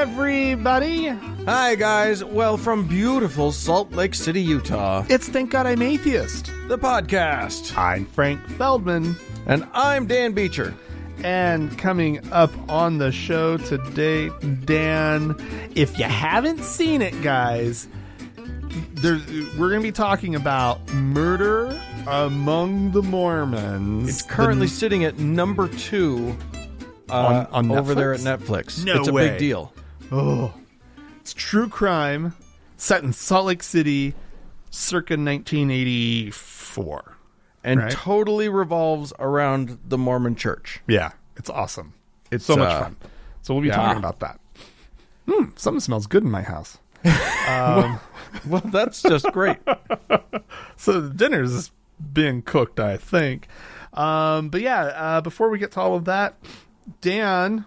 everybody. Hi, guys. Well, from beautiful Salt Lake City, Utah, It's Thank God I'm Atheist. the podcast. I'm Frank Feldman. And I'm Dan Beecher. And coming up on the show today, Dan, if you haven't seen it, guys, we're going to be talking about Murder Among the Mormons. It's currently sitting at number 2 on over Netflix? there at Netflix. No It's a way. big deal. Oh, it's true crime set in Salt Lake City circa 1984. And Right. totally revolves around the Mormon church. Yeah, it's awesome. It's So much fun. So we'll be yeah. talking about that. Something smells good in my house. Well, that's just great. So the dinner's being cooked, I think. But yeah, before we get to all of that, Dan,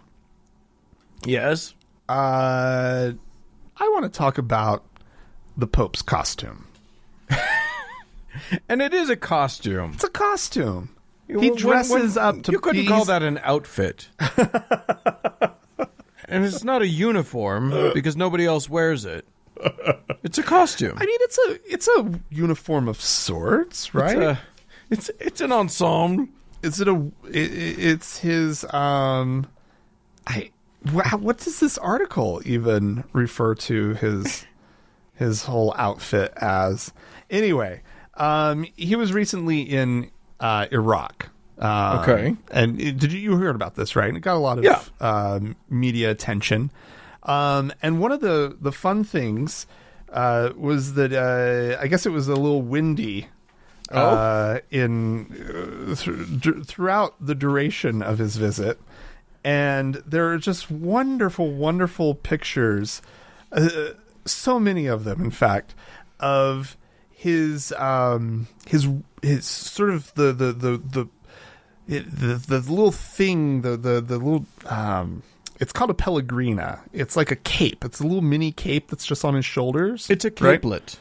Yes. I want to talk about the Pope's costume. And it is a costume. It's a costume. He When- dresses when- up to You couldn't call that an outfit. And it's not a uniform because nobody else wears it. It's a costume. I mean, it's a uniform of sorts, right? It's an ensemble. Is it it's his what does this article even refer to his whole outfit as? Anyway, he was recently in Iraq. Okay. And you heard about this, right? And it got a lot of media attention. And one of the fun things was that I guess it was a little windy throughout the duration of his visit, and there are just wonderful, wonderful pictures, so many of them, in fact, of his sort of the little thing, the little it's called a pellegrina. It's like a cape. It's a little mini cape that's just on his shoulders. It's a right? capelet.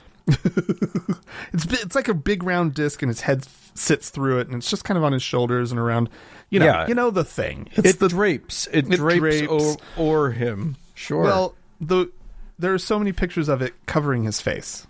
It's like a big round disc, and his head sits through it, and it's just kind of on his shoulders and around. You know the thing. It drapes. It drapes over him. Sure. Well, there are so many pictures of it covering his face.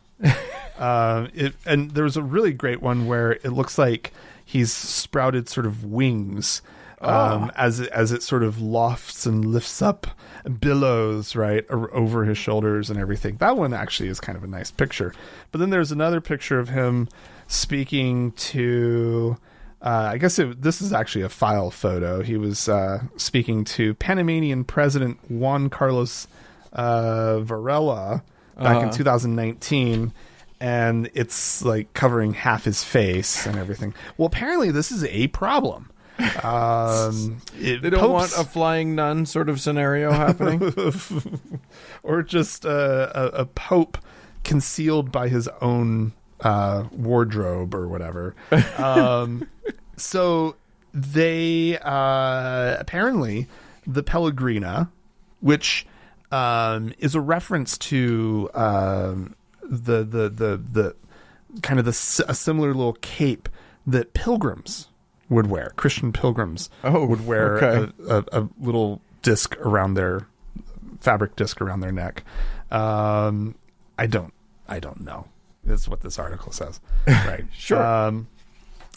And there's a really great one where it looks like he's sprouted sort of wings. As it sort of lofts and lifts up and billows right over his shoulders and everything. That one actually is kind of a nice picture. But then there's another picture of him speaking to, I guess this is actually a file photo. He was speaking to Panamanian President Juan Carlos Varela back in 2019. And it's like covering half his face and everything. Well, apparently this is a problem. They don't want a flying nun sort of scenario happening, or just a pope concealed by his own wardrobe or whatever. So they apparently the pellegrina, which is a reference to the kind of a similar little cape that pilgrims would wear. Christian pilgrims would wear a little disc around their fabric disc around their neck. I don't know. That's what this article says. Right. Sure. I'm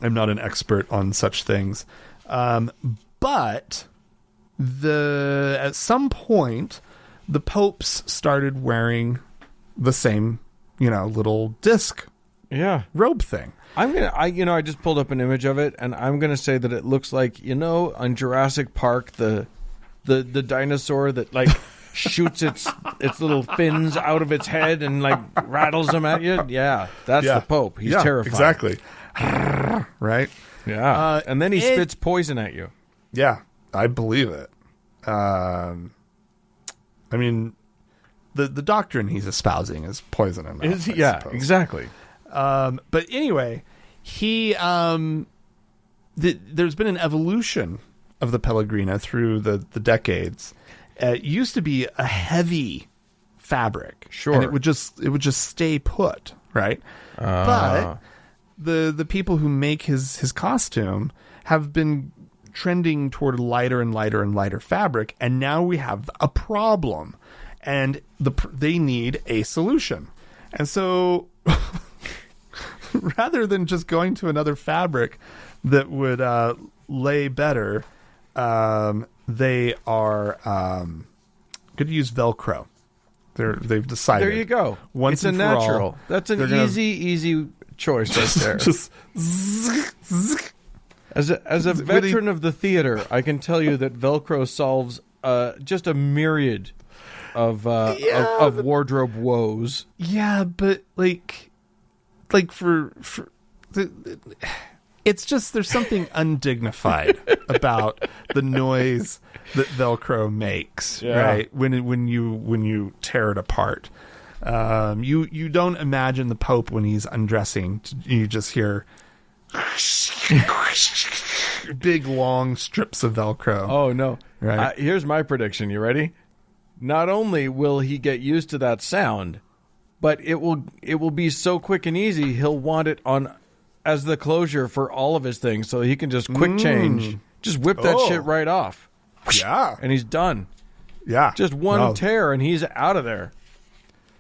not an expert on such things. But at some point the popes started wearing the same, little disc robe thing. I just pulled up an image of it, and I'm gonna say that it looks like, on Jurassic Park, the dinosaur that like shoots its little fins out of its head and like rattles them at you. Yeah, that's the Pope. He's terrifying. Exactly. Right. Yeah, and then he spits poison at you. Yeah, I believe it. I mean, the doctrine he's espousing is poison enough. Yeah, exactly. But anyway, there's been an evolution of the pellegrina through the decades. It used to be a heavy fabric, sure, and it would just stay put, right? But the people who make his costume have been trending toward lighter and lighter and lighter fabric, and now we have a problem, and they need a solution. And so rather than just going to another fabric that would lay better, they are going to use Velcro. They've decided. There you go. Once it's a and for natural. all, That's an easy choice right there. just As a veteran of the theater, I can tell you that Velcro solves just a myriad of wardrobe woes. Yeah, but like for it's just there's something undignified about the noise that Velcro makes, right? When you tear it apart. You don't imagine the Pope when he's undressing. You just hear big long strips of Velcro. Oh no! Right. Here's my prediction. You ready? Not only will he get used to that sound, but it will be so quick and easy. He'll want it on as the closure for all of his things, so he can just quick change, just whip that shit right off. Yeah, and he's done. Yeah, just one tear and he's out of there.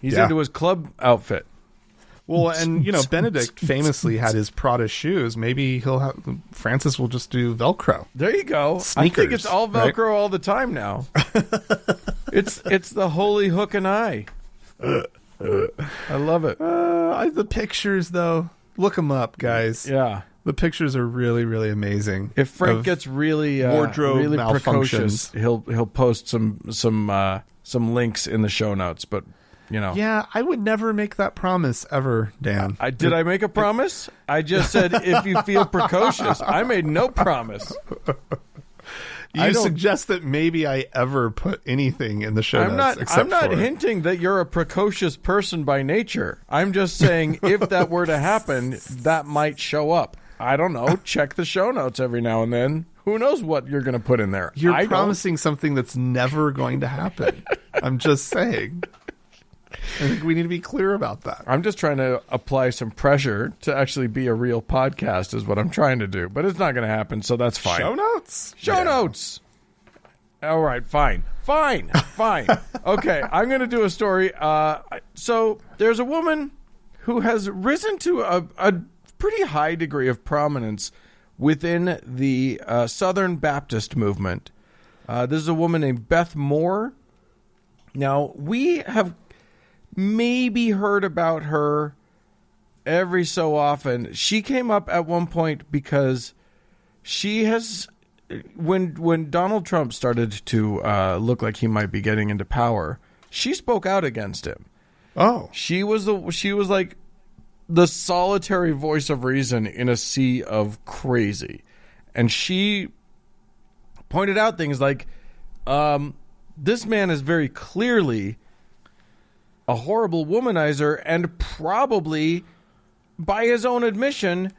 He's into his club outfit. Well, and Benedict famously had his Prada shoes. Maybe Francis will just do Velcro. There you go. Sneakers, I think it's all Velcro all the time now. It's the holy hook and eye. I love it. The pictures, though, look them up, guys. Yeah, the pictures are really, really amazing. If Frank gets really wardrobe really malfunctions, precocious, he'll post some links in the show notes. But yeah, I would never make that promise ever, Dan. Did I make a promise? I just said if you feel precocious. I made no promise. You suggest that maybe I ever put anything in the show notes. I'm not hinting that you're a precocious person by nature. I'm just saying if that were to happen, that might show up. I don't know. Check the show notes every now and then. Who knows what you're going to put in there? You're promising something that's never going to happen. I'm just saying. I think we need to be clear about that. I'm just trying to apply some pressure to actually be a real podcast is what I'm trying to do. But it's not going to happen, so that's fine. Show notes? Show notes! All right, fine. Okay, I'm going to do a story. So there's a woman who has risen to a pretty high degree of prominence within the Southern Baptist movement. This is a woman named Beth Moore. Now, we have maybe heard about her every so often. She came up at one point because she has, when Donald Trump started to look like he might be getting into power, she spoke out against him. Oh, she was like the solitary voice of reason in a sea of crazy, and she pointed out things like, this man is very clearly a horrible womanizer and probably, by his own admission,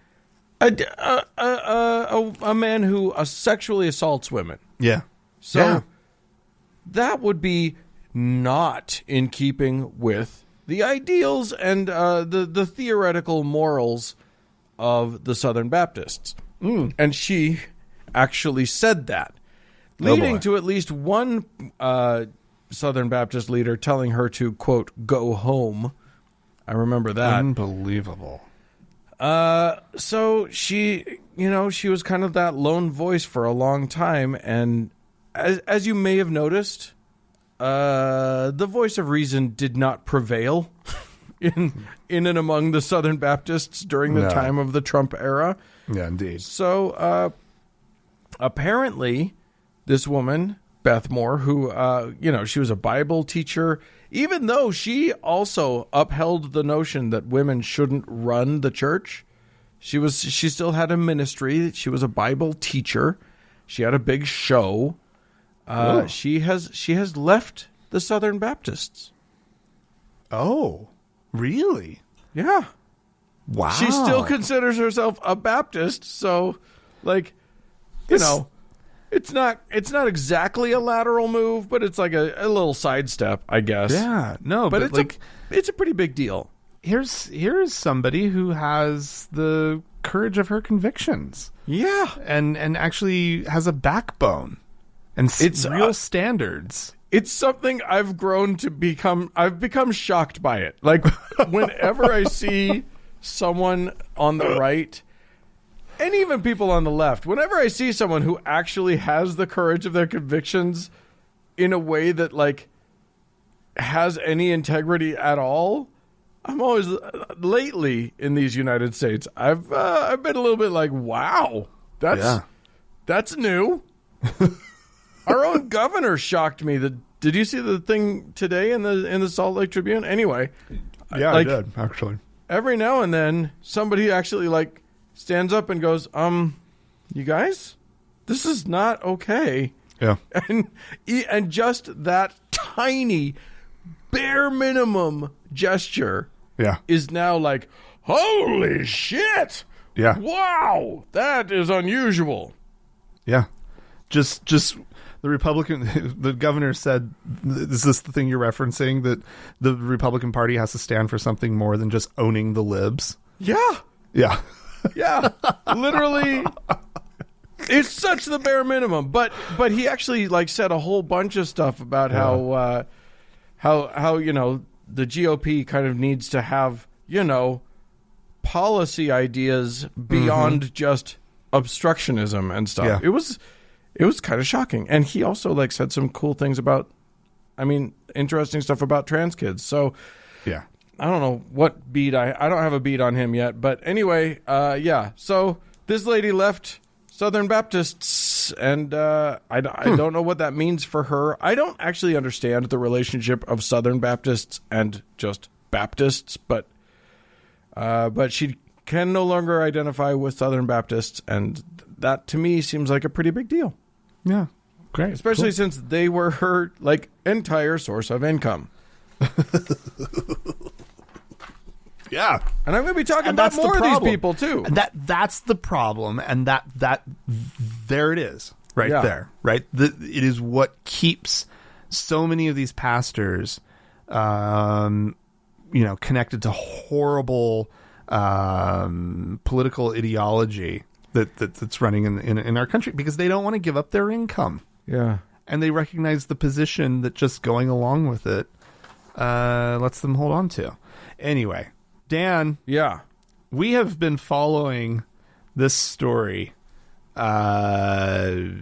a man who sexually assaults women. Yeah. So that would be not in keeping with the ideals and the theoretical morals of the Southern Baptists. And she actually said that, leading to at least one Southern Baptist leader telling her to, quote, go home. I remember that. Unbelievable. So she was kind of that lone voice for a long time. And as you may have noticed, the voice of reason did not prevail in and among the Southern Baptists during the time of the Trump era. Yeah, indeed. So apparently this woman, Beth Moore, who, she was a Bible teacher, even though she also upheld the notion that women shouldn't run the church. She still had a ministry. She was a Bible teacher. She had a big show. She has left the Southern Baptists. Oh, really? Yeah. Wow. She still considers herself a Baptist, so it's not exactly a lateral move, but it's like a little sidestep, I guess. Yeah, no, but it's a pretty big deal. Here's somebody who has the courage of her convictions. Yeah. And actually has a backbone and It's real standards. It's something I've grown to become. I've become shocked by it. Like, whenever I see someone on the right, and even people on the left, whenever I see someone who actually has the courage of their convictions in a way that, like, has any integrity at all, I'm always, lately in these United States, I've been a little bit like, wow, that's new. Our own governor shocked me. Did you see the thing today in the Salt Lake Tribune? Anyway, Yeah, I did, actually. Every now and then, somebody actually, like, stands up and goes, you guys, this is not okay. Yeah. And just that tiny, bare minimum gesture is now like, holy shit. Yeah. Wow, that is unusual. Yeah. Just the the governor said, is this the thing you're referencing, that the Republican Party has to stand for something more than just owning the libs? Yeah. Yeah. Yeah. Literally, it's such the bare minimum. But he actually, like, said a whole bunch of stuff about how you know, the GOP kind of needs to have, you know, policy ideas beyond just obstructionism and stuff. Yeah. It was kind of shocking. And he also, like, said some cool things about, I mean, interesting stuff about trans kids. So, Yeah. I don't know what beat I don't have a beat on him yet. But anyway, yeah. So this lady left Southern Baptists, and I don't know what that means for her. I don't actually understand the relationship of Southern Baptists and just Baptists, but she can no longer identify with Southern Baptists, and that to me seems like a pretty big deal. Yeah. Great. Especially since they were her, like, entire source of income. Yeah. And I'm going to be talking about more of these people too. And that's the problem, and that there it is, right there, right? It is what keeps so many of these pastors, you know, connected to horrible political ideology that's running in our country, because they don't want to give up their income. Yeah. And they recognize the position that just going along with it lets them hold on to. Anyway, Dan. Yeah. We have been following this story for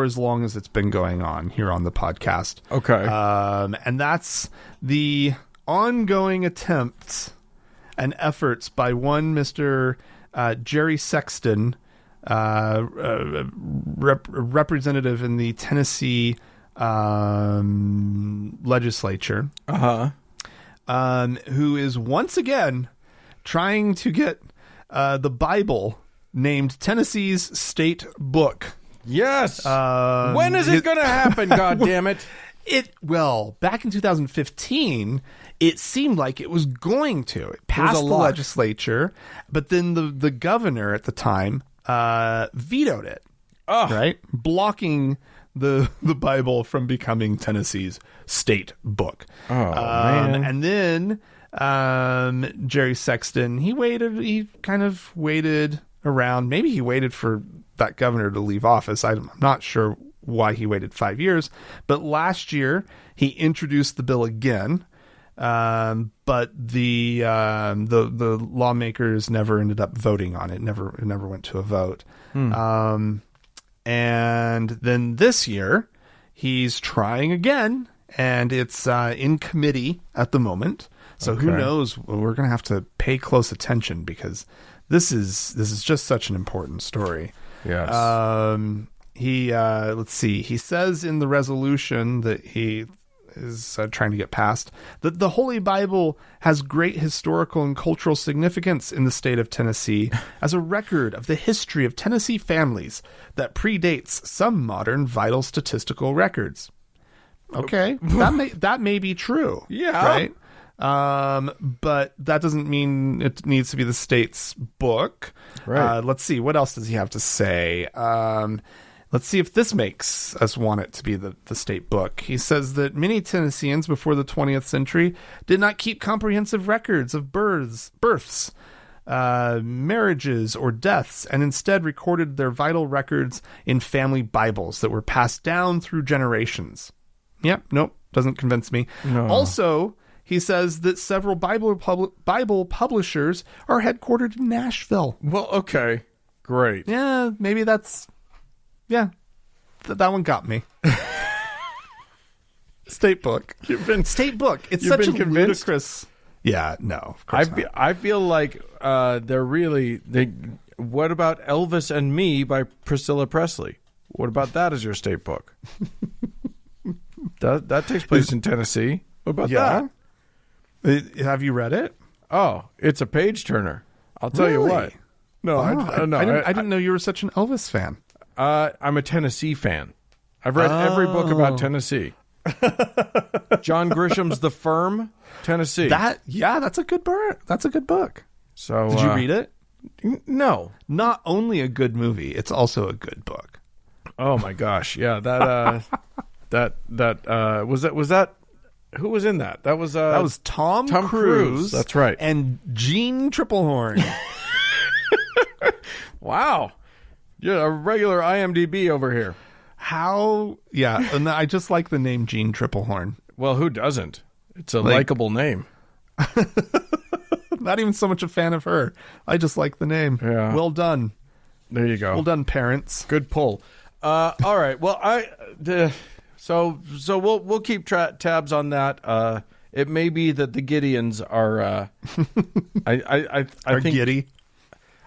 as long as it's been going on here on the podcast. Okay. And that's the ongoing attempts and efforts by one Mr. Jerry Sexton, representative in the Tennessee legislature, who is once again trying to get the Bible named Tennessee's state book. Yes. When is it going to happen? God damn it! Well, back in 2015, it seemed like it was going to. It passed the legislature, but then the governor at the time vetoed it. Right, blocking the Bible from becoming Tennessee's state book. Man. And then Jerry Sexton, he kind of waited around. Maybe he waited for that governor to leave office. I'm not sure why he waited 5 years, but last year he introduced the bill again. But the lawmakers never ended up voting on it. It never went to a vote. And then this year he's trying again, and it's in committee at the moment. So who knows? We're going to have to pay close attention, because this is just such an important story. Yes. Let's see. He says in the resolution that he is trying to get passed that the Holy Bible has great historical and cultural significance in the state of Tennessee as a record of the history of Tennessee families that predates some modern vital statistical records. Okay, that may be true. Yeah. Right. But that doesn't mean it needs to be the state's book. Right. Let's see. What else does he have to say? Let's see if this makes us want it to be the state book. He says that many Tennesseans before the 20th century did not keep comprehensive records of births, marriages or deaths, and instead recorded their vital records in family Bibles that were passed down through generations. Yep, nope, doesn't convince me. No. Also, he says that several Bible publishers are headquartered in Nashville. Well, okay. Great. Yeah, maybe that's... Yeah, that one got me. State book. State book. It's such a ludicrous... Yeah, no, of course not. I feel like they're really... What about Elvis and Me by Priscilla Presley? What about that as your state book? That takes place in Tennessee. What about that? Have you read it? Oh, it's a page turner. I'll tell you what. No, I didn't know you were such an Elvis fan. I'm a Tennessee fan. I've read every book about Tennessee. John Grisham's The Firm, Tennessee. That's a good book. That's a good book. So did you read it? No. Not only a good movie, it's also a good book. Oh my gosh, yeah. That was that. Who was in that? That was Tom Cruise. That's right. And Gene Triplehorn. Wow, you're a regular IMDb over here. Yeah, and I just like the name Gene Triplehorn. Well, who doesn't? It's a likable name. Not even so much a fan of her. I just like the name. Yeah. Well done. There you go. Well done, parents. Good pull. All right. Well, so we'll keep tabs on that. It may be that the Gideons are. I think giddy.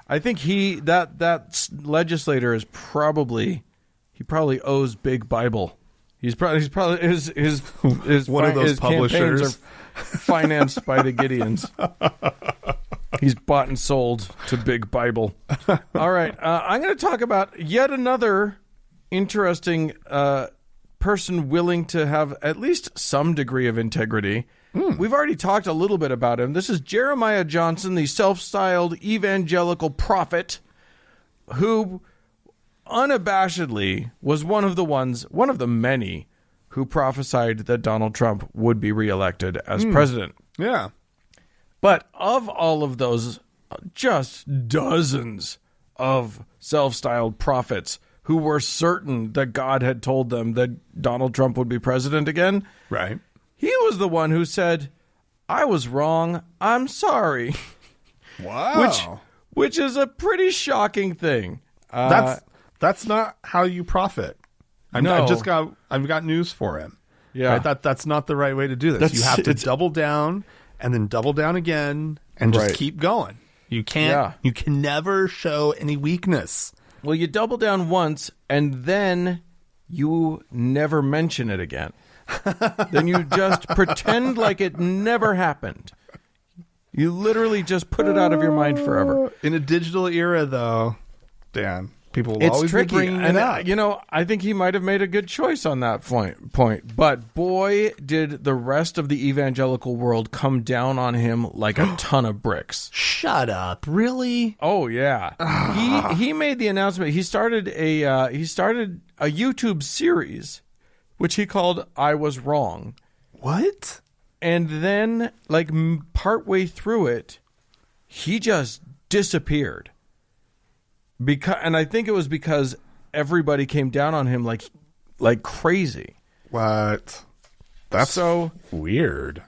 I think that legislator is probably owes Big Bible. He's probably his one of those publishers campaigns are financed by the Gideons. He's bought and sold to Big Bible. All right, I'm going to talk about yet another interesting person willing to have at least some degree of integrity. We've already talked a little bit about him. This is Jeremiah Johnson, the self-styled evangelical prophet, who unabashedly was one of the many who prophesied that Donald Trump would be reelected as president. Yeah. But of all of those, just dozens of self-styled prophets who were certain that God had told them that Donald Trump would be president again. Right. He was the one who said, "I was wrong. I'm sorry." Wow. Which is a pretty shocking thing. That's not how you prophet. I've got news for him. Yeah. Right? That's not the right way to do this. You have to double down and then double down again and just keep going. You can't. You can never show any weakness. Well, you double down once and then you never mention it again. Then you just pretend like it never happened. You literally just put it out of your mind forever. In a digital era, though, Dan, people will always tricky. be bringing it up. I think he might have made a good choice on that point. But boy, did the rest of the evangelical world come down on him like a ton of bricks. Shut up! Really? Oh yeah. He made the announcement. He started a YouTube series, which he called "I Was Wrong." What? And then, like partway through it, he just disappeared. And I think it was because everybody came down on him like crazy. What? That's so weird.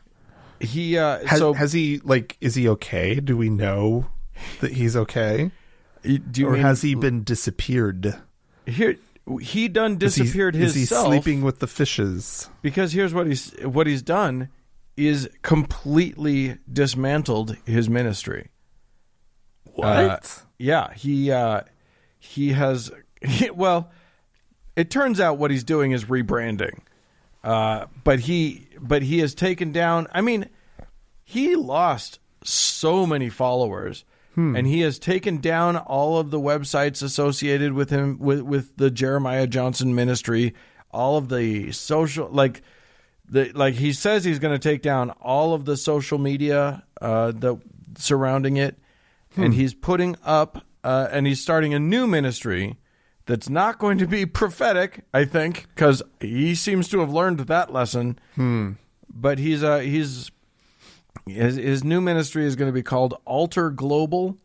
He has he is he okay? Do we know that he's okay? Has he been disappeared? He done disappeared himself. Is he sleeping with the fishes? Because here's what he's done is completely dismantled his ministry. What? He has. It turns out what he's doing is rebranding. But he has taken down. I mean, he lost so many followers, and he has taken down all of the websites associated with him with the Jeremiah Johnson ministry. All of the social he says he's going to take down all of the social media surrounding it. And he's putting up, and he's starting a new ministry that's not going to be prophetic, I think, because he seems to have learned that lesson. But his new ministry is going to be called Alter Global,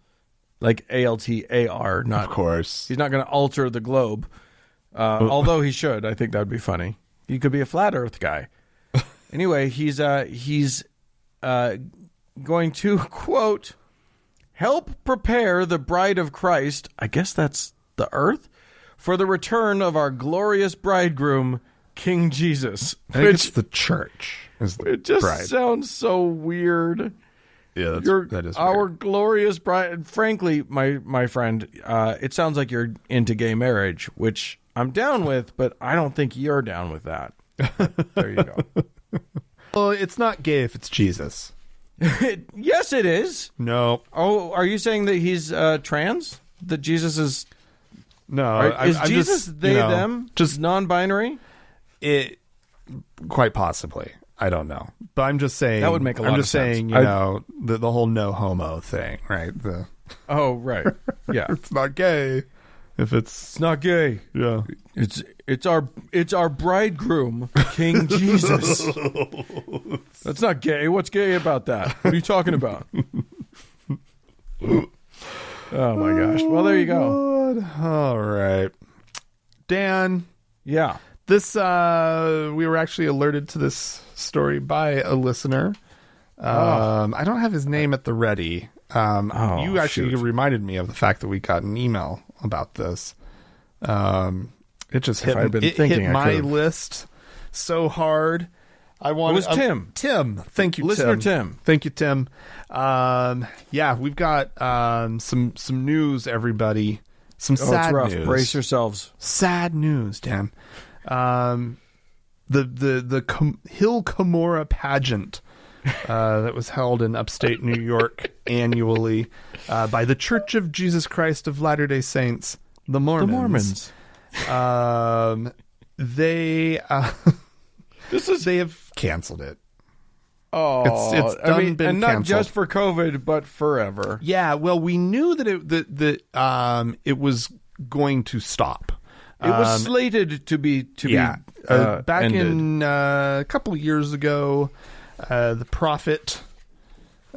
like ALTAR, not Of course. He's not going to alter the globe. Although he should. I think that would be funny. He could be a flat Earth guy. Anyway, he's going to, quote, help prepare the bride of Christ, I guess that's the earth, for the return of our glorious bridegroom, King Jesus. I think it's the church. It just sounds so weird. Yeah, that is our weird. glorious bride. Frankly, my friend, it sounds like you're into gay marriage, which I'm down with, but I don't think you're down with that. There you go. Well, it's not gay if it's Jesus. Yes, it is. No. Oh, are you saying that he's trans? That Jesus is... No. Is I'm Jesus just, they, them? Just non-binary? It... Quite possibly. I don't know. But I'm just saying... That would make a lot of sense. I'm just saying, the whole no homo thing, right? Oh, right. Yeah. It's not gay if it's not gay. Yeah. It's our bridegroom, King Jesus. That's not gay. What's gay about that? What are you talking about? Oh my gosh. Well, there you go. God. All right. Dan. Yeah. This we were actually alerted to this story by a listener. I don't have his name at the ready. You actually reminded me of the fact that we got an email about this. It just hit my list so hard. It was Tim. Tim. Thank you, Listener Tim. Thank you, Tim. Yeah, we've got some news, everybody. Some sad news. Brace yourselves. Sad news, Dan. The Hill Cumorah Pageant that was held in upstate New York annually by the Church of Jesus Christ of Latter-day Saints, the Mormons. They have canceled it. Oh, it's done, been and not canceled. just for COVID, but forever. Yeah, well, we knew that it was going to stop. It was slated to be back ended. in a couple of years ago. The prophet,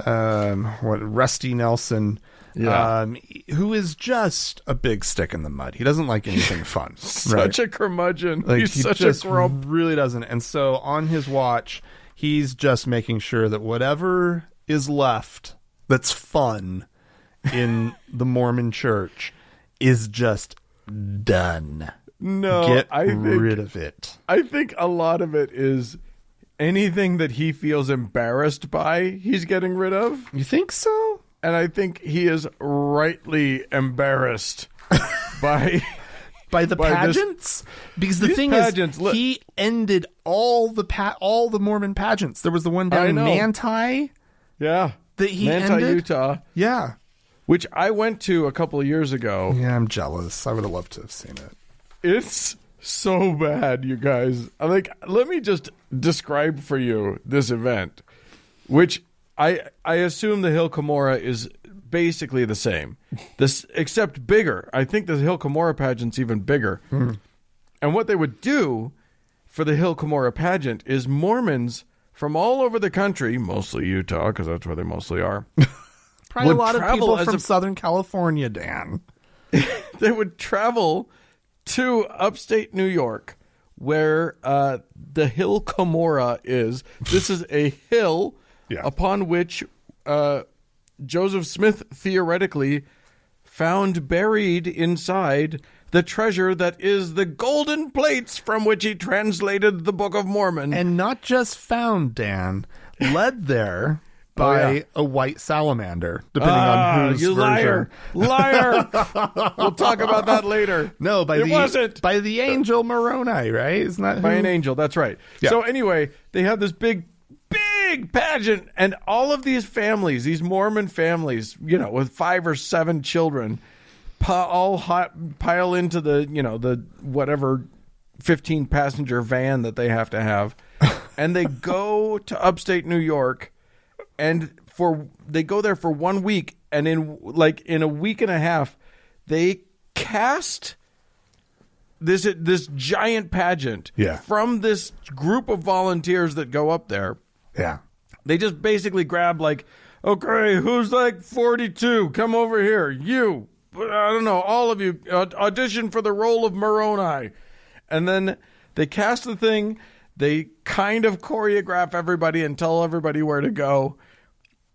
Rusty Nelson, who is just a big stick in the mud. He doesn't like anything fun. Such a curmudgeon. Like, he's he such just a grump. really doesn't. And so on his watch, he's just making sure that whatever is left that's fun in the Mormon church is just done. No, Get rid of it. I think a lot of it is anything that he feels embarrassed by, he's getting rid of. You think so? And I think he is rightly embarrassed by the pageants. Because the thing is, he ended all the Mormon pageants. There was the one down in Manti. Yeah, that he Manti, ended. Utah. Yeah, which I went to a couple of years ago. Yeah, I'm jealous. I would have loved to have seen it. It's so bad, you guys. Let me just describe for you this event, which I assume the Hill Cumorah is basically the same, except bigger. I think the Hill Cumorah pageant's even bigger. And what they would do for the Hill Cumorah pageant is Mormons from all over the country, mostly Utah, because that's where they mostly are. Probably a lot of people from Southern California, Dan. They would travel to upstate New York, where the Hill Cumorah is. This is a hill upon which Joseph Smith theoretically found buried inside the treasure that is the golden plates from which he translated the Book of Mormon. And not just found, Dan, led there by a white salamander, depending on whose version. Liar! We'll talk about that later. No, by the angel Moroni, right? Isn't that by an angel? That's right. Yeah. So anyway, they have this big pageant, and all of these families, these Mormon families, with 5 or 7 children, all pile into the whatever 15 passenger van that they have to have, and they go to upstate New York. And they go there for 1 week, and in a week and a half, they cast this giant pageant from this group of volunteers that go up there. Yeah, they just basically grab Okay, who's like 42? Come over here. You. I don't know. All of you audition for the role of Moroni. And then they cast the thing. They kind of choreograph everybody and tell everybody where to go.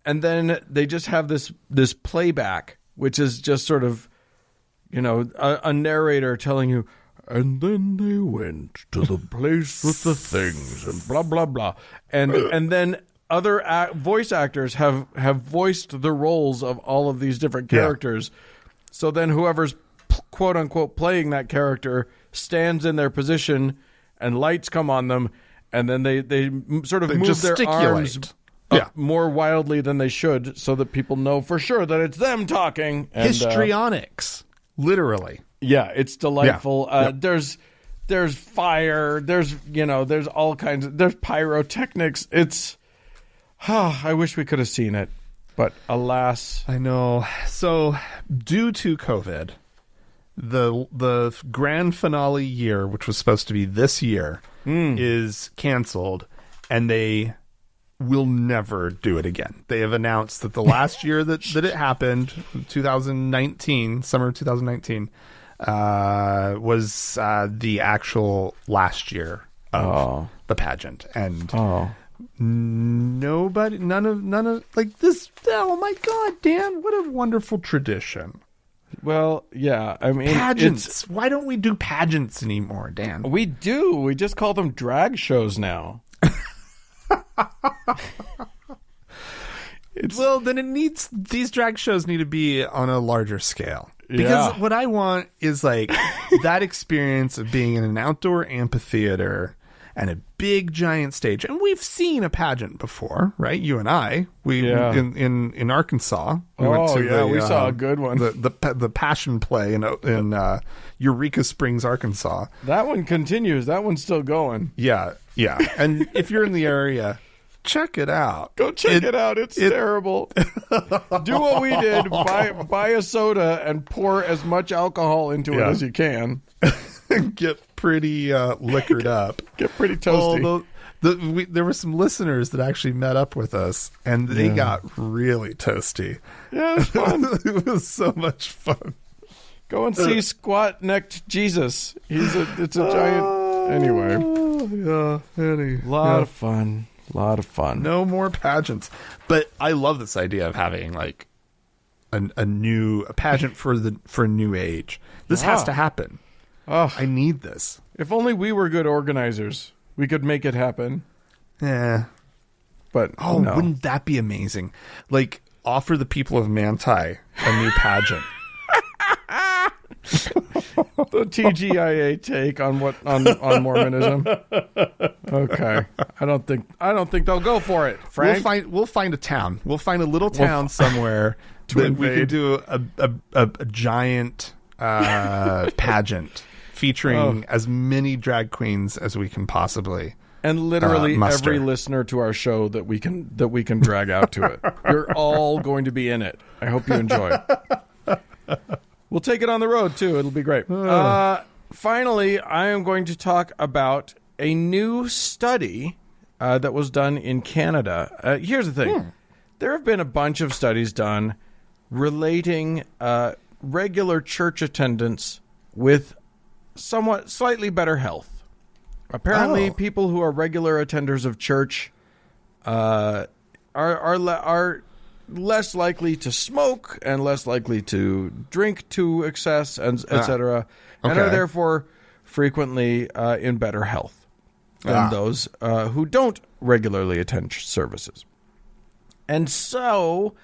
And then they just have this playback, which is just sort of, a narrator telling you, and then they went to the place with the things and blah, blah, blah. And then other voice actors have voiced the roles of all of these different characters. Yeah. So then whoever's quote unquote playing that character stands in their position and lights come on them. And then they sort of move their arms more wildly than they should so that people know for sure that it's them talking. And, histrionics, literally. Yeah, it's delightful. Yeah. There's fire. There's all kinds of, there's pyrotechnics. It's, I wish we could have seen it, but alas. I know. So due to COVID, the grand finale year, which was supposed to be this year, is canceled, and they will never do it again. They have announced that the last year that it happened, 2019, summer of 2019, was the actual last year of the pageant, and none of like this. Oh my God, Dan! What a wonderful tradition. Well, yeah, I mean, pageants. Why don't we do pageants anymore, Dan? We do. We just call them drag shows now. Well, then these drag shows need to be on a larger scale. Because what I want is like that experience of being in an outdoor amphitheater and a big giant stage. And we've seen a pageant before, right? You and I, in Arkansas. We saw a good one. The Passion Play in Eureka Springs, Arkansas. That one continues. That one's still going. Yeah. And if you're in the area, check it out. Go check it out. It's terrible. Do what we did. Buy a soda and pour as much alcohol into it as you can. Get pretty liquored up. Get pretty toasty. There were some listeners that actually met up with us, and they got really toasty. Yeah, it was fun. It was so much fun. Go and see Squat Necked Jesus. It's a giant. Anyway. A lot of fun. A lot of fun. No more pageants. But I love this idea of having like a pageant for a new age. This has to happen. Oh, I need this. If only we were good organizers, we could make it happen. Yeah. But no. Wouldn't that be amazing? Like, offer the people of Manti a new pageant. The TGIA take on Mormonism. Okay, I don't think they'll go for it. Frank, we'll find a town. We'll find a little town somewhere that we can do a giant pageant featuring as many drag queens as we can possibly. And literally muster. Every listener to our show that we can drag out to it. You're all going to be in it. I hope you enjoy it. We'll take it on the road, too. It'll be great. Finally, I am going to talk about a new study that was done in Canada. Here's the thing. There have been a bunch of studies done relating regular church attendance with slightly better health. Apparently, people who are regular attenders of church are less likely to smoke and less likely to drink to excess, and etc., and are therefore frequently in better health than those who don't regularly attend services. And so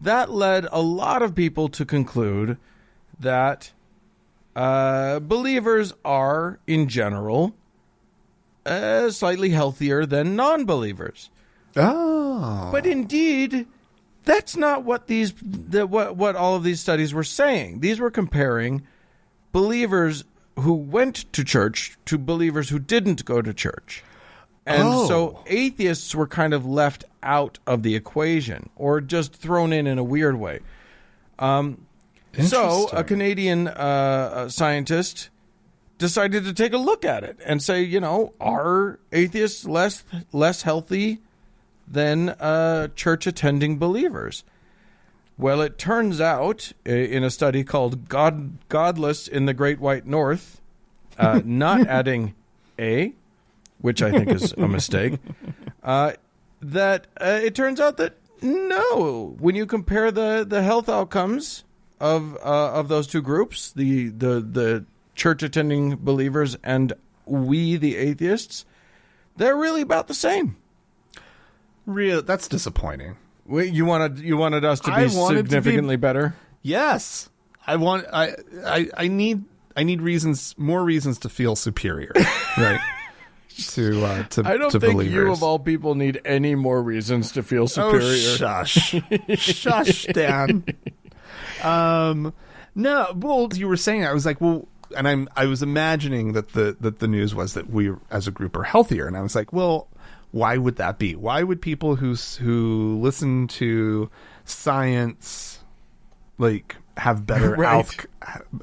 that led a lot of people to conclude that believers are, in general, slightly healthier than non-believers. But indeed, that's not what what all of these studies were saying. These were comparing believers who went to church to believers who didn't go to church. And so atheists were kind of left out of the equation, or just thrown in a weird way. So a Canadian scientist decided to take a look at it and say, are atheists less healthy than church-attending believers. Well, it turns out, in a study called Godless in the Great White North, not adding A, which I think is a mistake, that it turns out that no, when you compare the health outcomes of those two groups, the church-attending believers and we, the atheists, they're really about the same. That's disappointing. Wait, you wanted us to be significantly better? Yes, I need more reasons to feel superior, right? to I don't to think believers. you of all people need any more reasons to feel superior. Oh, shush, Dan. No, well, you were saying, I was like, well, and I was imagining that the news was that we as a group are healthier, and I was like, well, why would that be? Why would people who listen to science like have better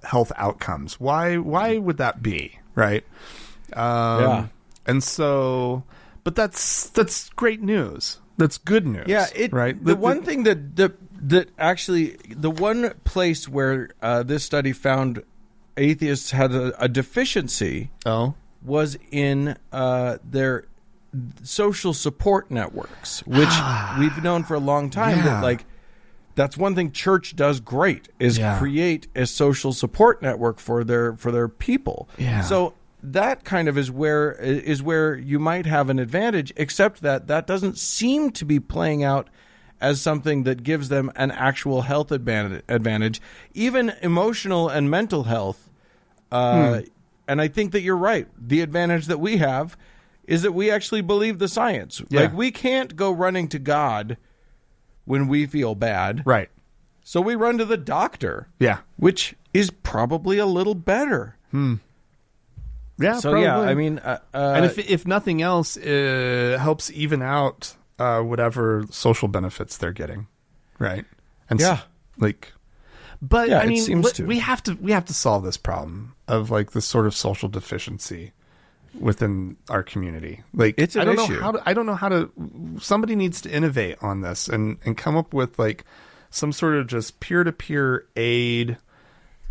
health outcomes? Why would that be? Right? Yeah. And so, but that's great news. That's good news. Yeah. Right. The one thing that actually, the one place where this study found atheists had a deficiency was in their social support networks, which we've known for a long time that that's one thing church does great is create a social support network for their people. Yeah. So that kind of is where you might have an advantage, except that doesn't seem to be playing out as something that gives them an actual health advantage, even emotional and mental health. And I think that you're right. The advantage that we have is that we actually believe the science. Yeah. Like, we can't go running to God when we feel bad. Right. So we run to the doctor. Yeah. Which is probably a little better. Yeah, so, probably. Yeah, I mean... and if nothing else, it helps even out whatever social benefits they're getting. Right? And but I mean, we have to solve this problem of like this sort of social deficiency within our community. Like, it's an issue. I don't know how to. Somebody needs to innovate on this and come up with like some sort of just peer-to-peer aid,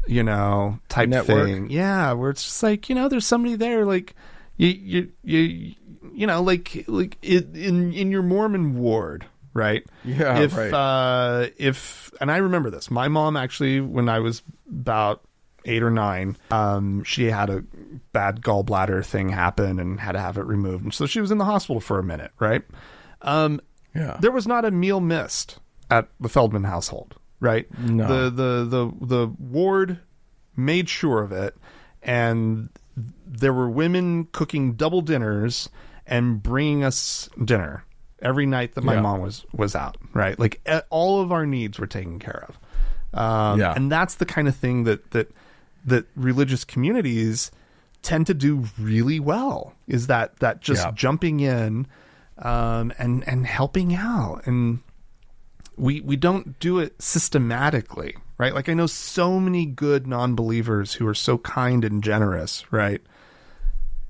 type network thing. Yeah, where it's just like, there's somebody there, like you like in your Mormon ward. Right. Yeah. And I remember this. My mom actually, when I was about 8 or 9, she had a bad gallbladder thing happen and had to have it removed, and so she was in the hospital for a minute. Right. There was not a meal missed at the Feldman household. Right. No. The ward made sure of it, and there were women cooking double dinners and bringing us dinner every night that my mom was out, right? Like, all of our needs were taken care of. And that's the kind of thing that religious communities tend to do really well, is that just jumping in and helping out. And we don't do it systematically, right? Like, I know so many good non-believers who are so kind and generous, right?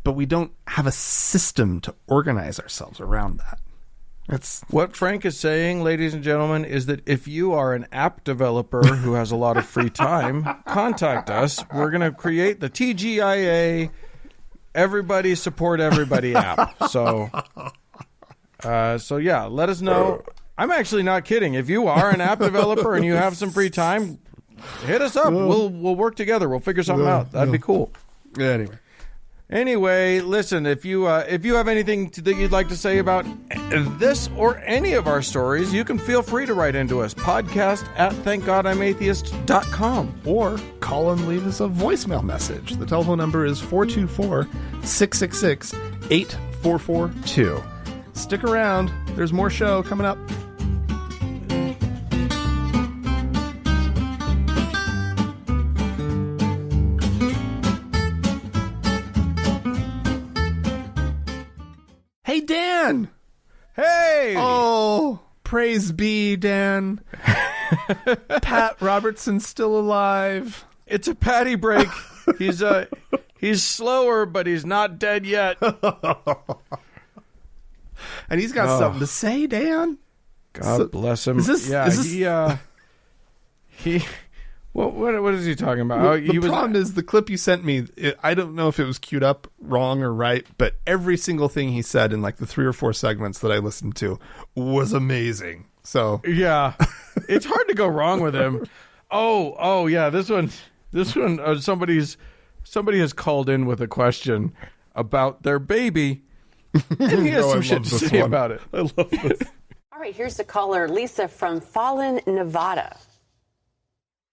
But we don't have a system to organize ourselves around that. That's what Frank is saying, ladies and gentlemen, is that if you are an app developer who has a lot of free time, contact us. We're going to create the TGIA Everybody Support Everybody app. So yeah, let us know. I'm actually not kidding. If you are an app developer and you have some free time, hit us up. We'll work together. We'll figure something out. That'd be cool. Anyway, listen, if you have anything that you'd like to say about this or any of our stories, you can feel free to write into us. podcast@thankgodimatheist.com. Or call and leave us a voicemail message. The telephone number is 424-666-8442. Stick around. There's more show coming up. Hey, Dan! Hey! Oh, praise be, Dan. Pat Robertson's still alive. It's a patty break. He's slower, but he's not dead yet. And he's got something to say, Dan. God bless him. What is he talking about? The problem is the clip you sent me, I don't know if it was queued up wrong or right, but every single thing he said in like the 3 or 4 segments that I listened to was amazing. So yeah, it's hard to go wrong with him. Oh yeah, this one. Somebody has called in with a question about their baby, and he has some shit to say about it. I love this. All right, here's the caller, Lisa from Fallon, Nevada.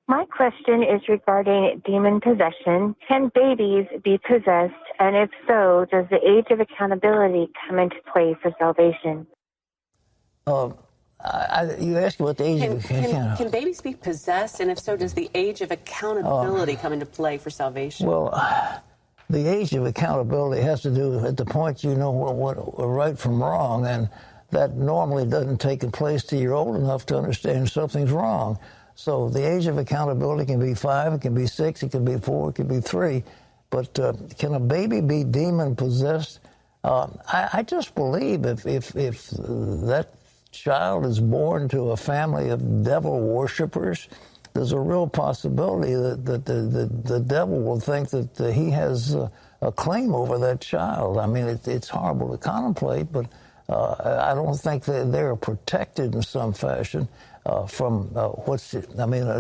My question is regarding demon possession. Can babies be possessed? And if so, does the age of accountability come into play for salvation? You asked what the age of accountability. Can babies be possessed? And if so, does the age of accountability come into play for salvation? Well, the age of accountability has to do at the point you know what right from wrong, and that normally doesn't take place till you're old enough to understand something's wrong. So the age of accountability can be 5, it can be 6, it can be 4, it can be 3. But can a baby be demon possessed? I just believe if that child is born to a family of devil worshippers, there's a real possibility that the devil will think that he has a claim over that child. I mean, it's horrible to contemplate, but I don't think that they're protected in some fashion from a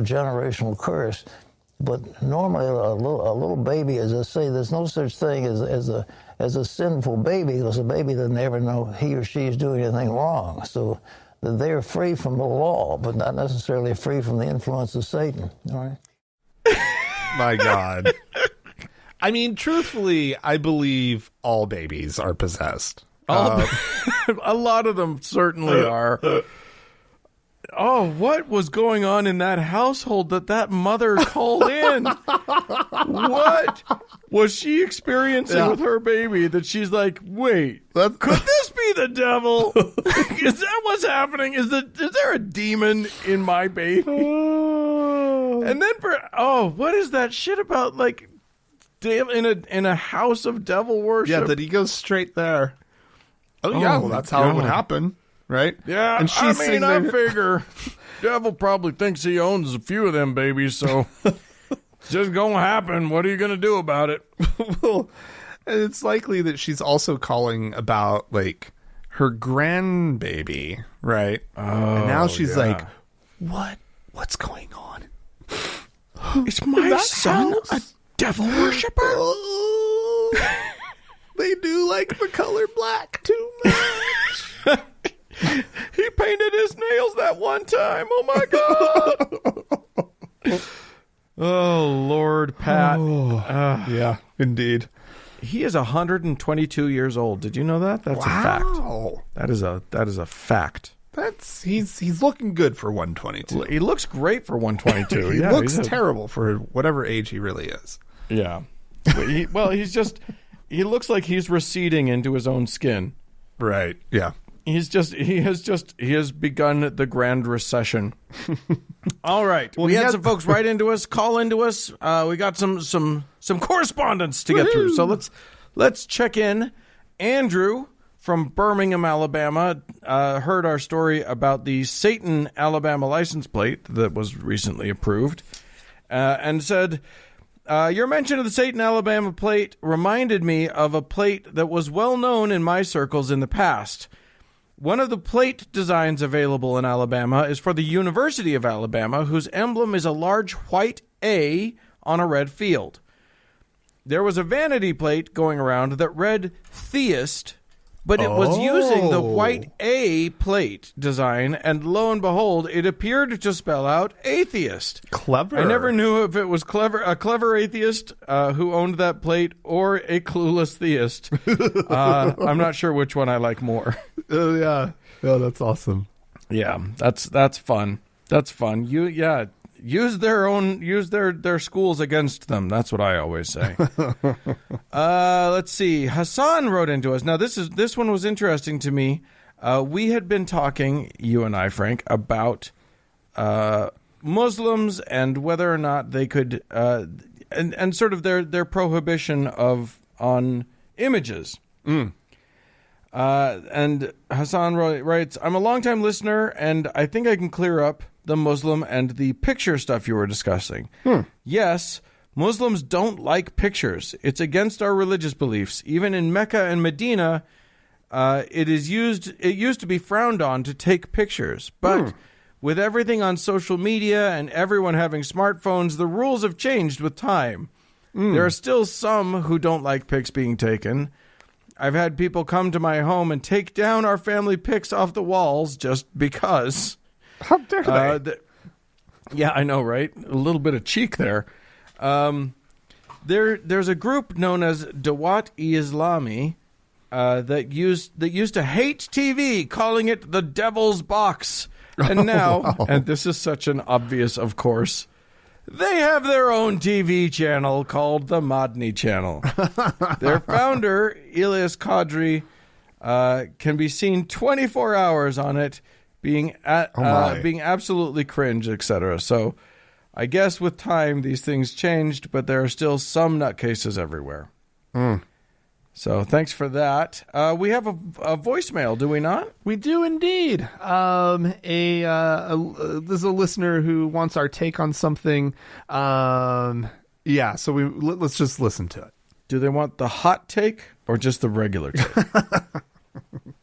generational curse. But normally a little baby, as I say, there's no such thing as a sinful baby, because a baby doesn't ever know he or she is doing anything wrong. So they're free from the law, but not necessarily free from the influence of Satan. All right. My God. I mean, truthfully, I believe all babies are possessed. A lot of them certainly are. Oh, what was going on in that household that mother called in? What was she experiencing with her baby that she's like, wait, could this be the devil? Is that what's happening? Is there a demon in my baby? And then what is that shit about, like, in a house of devil worship? Yeah, that he goes straight there. Oh yeah, well, that's how it would happen. Right? Yeah, and she's I figure devil probably thinks he owns a few of them babies, so it's just going to happen. What are you going to do about it? Well, it's likely that she's also calling about, like, her grandbaby, right? Oh, and now she's like, what's going on? Is my son a devil worshiper? They do like the color black too much. He painted his nails that one time. Oh, my God. Oh, Lord, Pat. Yeah, indeed. He is 122 years old. Did you know that? That's a fact. That is a fact. He's looking good for 122. He looks great for 122. He looks terrible for whatever age he really is. Yeah. He looks like he's receding into his own skin. Right. Yeah. He has begun the Grand Recession. All right. Well, we had some folks write into us, call into us. We got some correspondence to get through. So let's check in. Andrew from Birmingham, Alabama, heard our story about the Satan Alabama license plate that was recently approved, and said, your mention of the Satan Alabama plate reminded me of a plate that was well known in my circles in the past. One of the plate designs available in Alabama is for the University of Alabama, whose emblem is a large white A on a red field. There was a vanity plate going around that read theist, but it was using the white A plate design, and lo and behold, it appeared to spell out atheist. Clever. I never knew if it was a clever atheist who owned that plate or a clueless theist. I'm not sure which one I like more. Yeah. Oh, that's awesome. Yeah, that's fun. That's fun. Use their schools against them. That's what I always say. Let's see. Hassan wrote into us. Now this one was interesting to me. We had been talking, you and I, Frank, about Muslims and whether or not they could and sort of their prohibition on images. And Hassan writes, I'm a longtime listener, and I think I can clear up the Muslim and the picture stuff you were discussing. Yes, Muslims don't like pictures. It's against our religious beliefs. Even in Mecca and Medina, it used to be frowned on to take pictures. But with everything on social media and everyone having smartphones, the rules have changed with time. There are still some who don't like pics being taken. I've had people come to my home and take down our family pics off the walls just because. How dare they? Yeah, I know, right? A little bit of cheek there. There's a group known as Dawat-e-Islami that used to hate TV, calling it the devil's box. And now, and this is such an obvious, of course, they have their own TV channel called the Madni Channel. Their founder, Ilyas Qadri, can be seen 24 hours on it, being absolutely cringe, etc. So I guess with time, these things changed, but there are still some nutcases everywhere. So thanks for that. We have a voicemail, do we not? We do indeed. This is a listener who wants our take on something. So let's just listen to it. Do they want the hot take or just the regular take?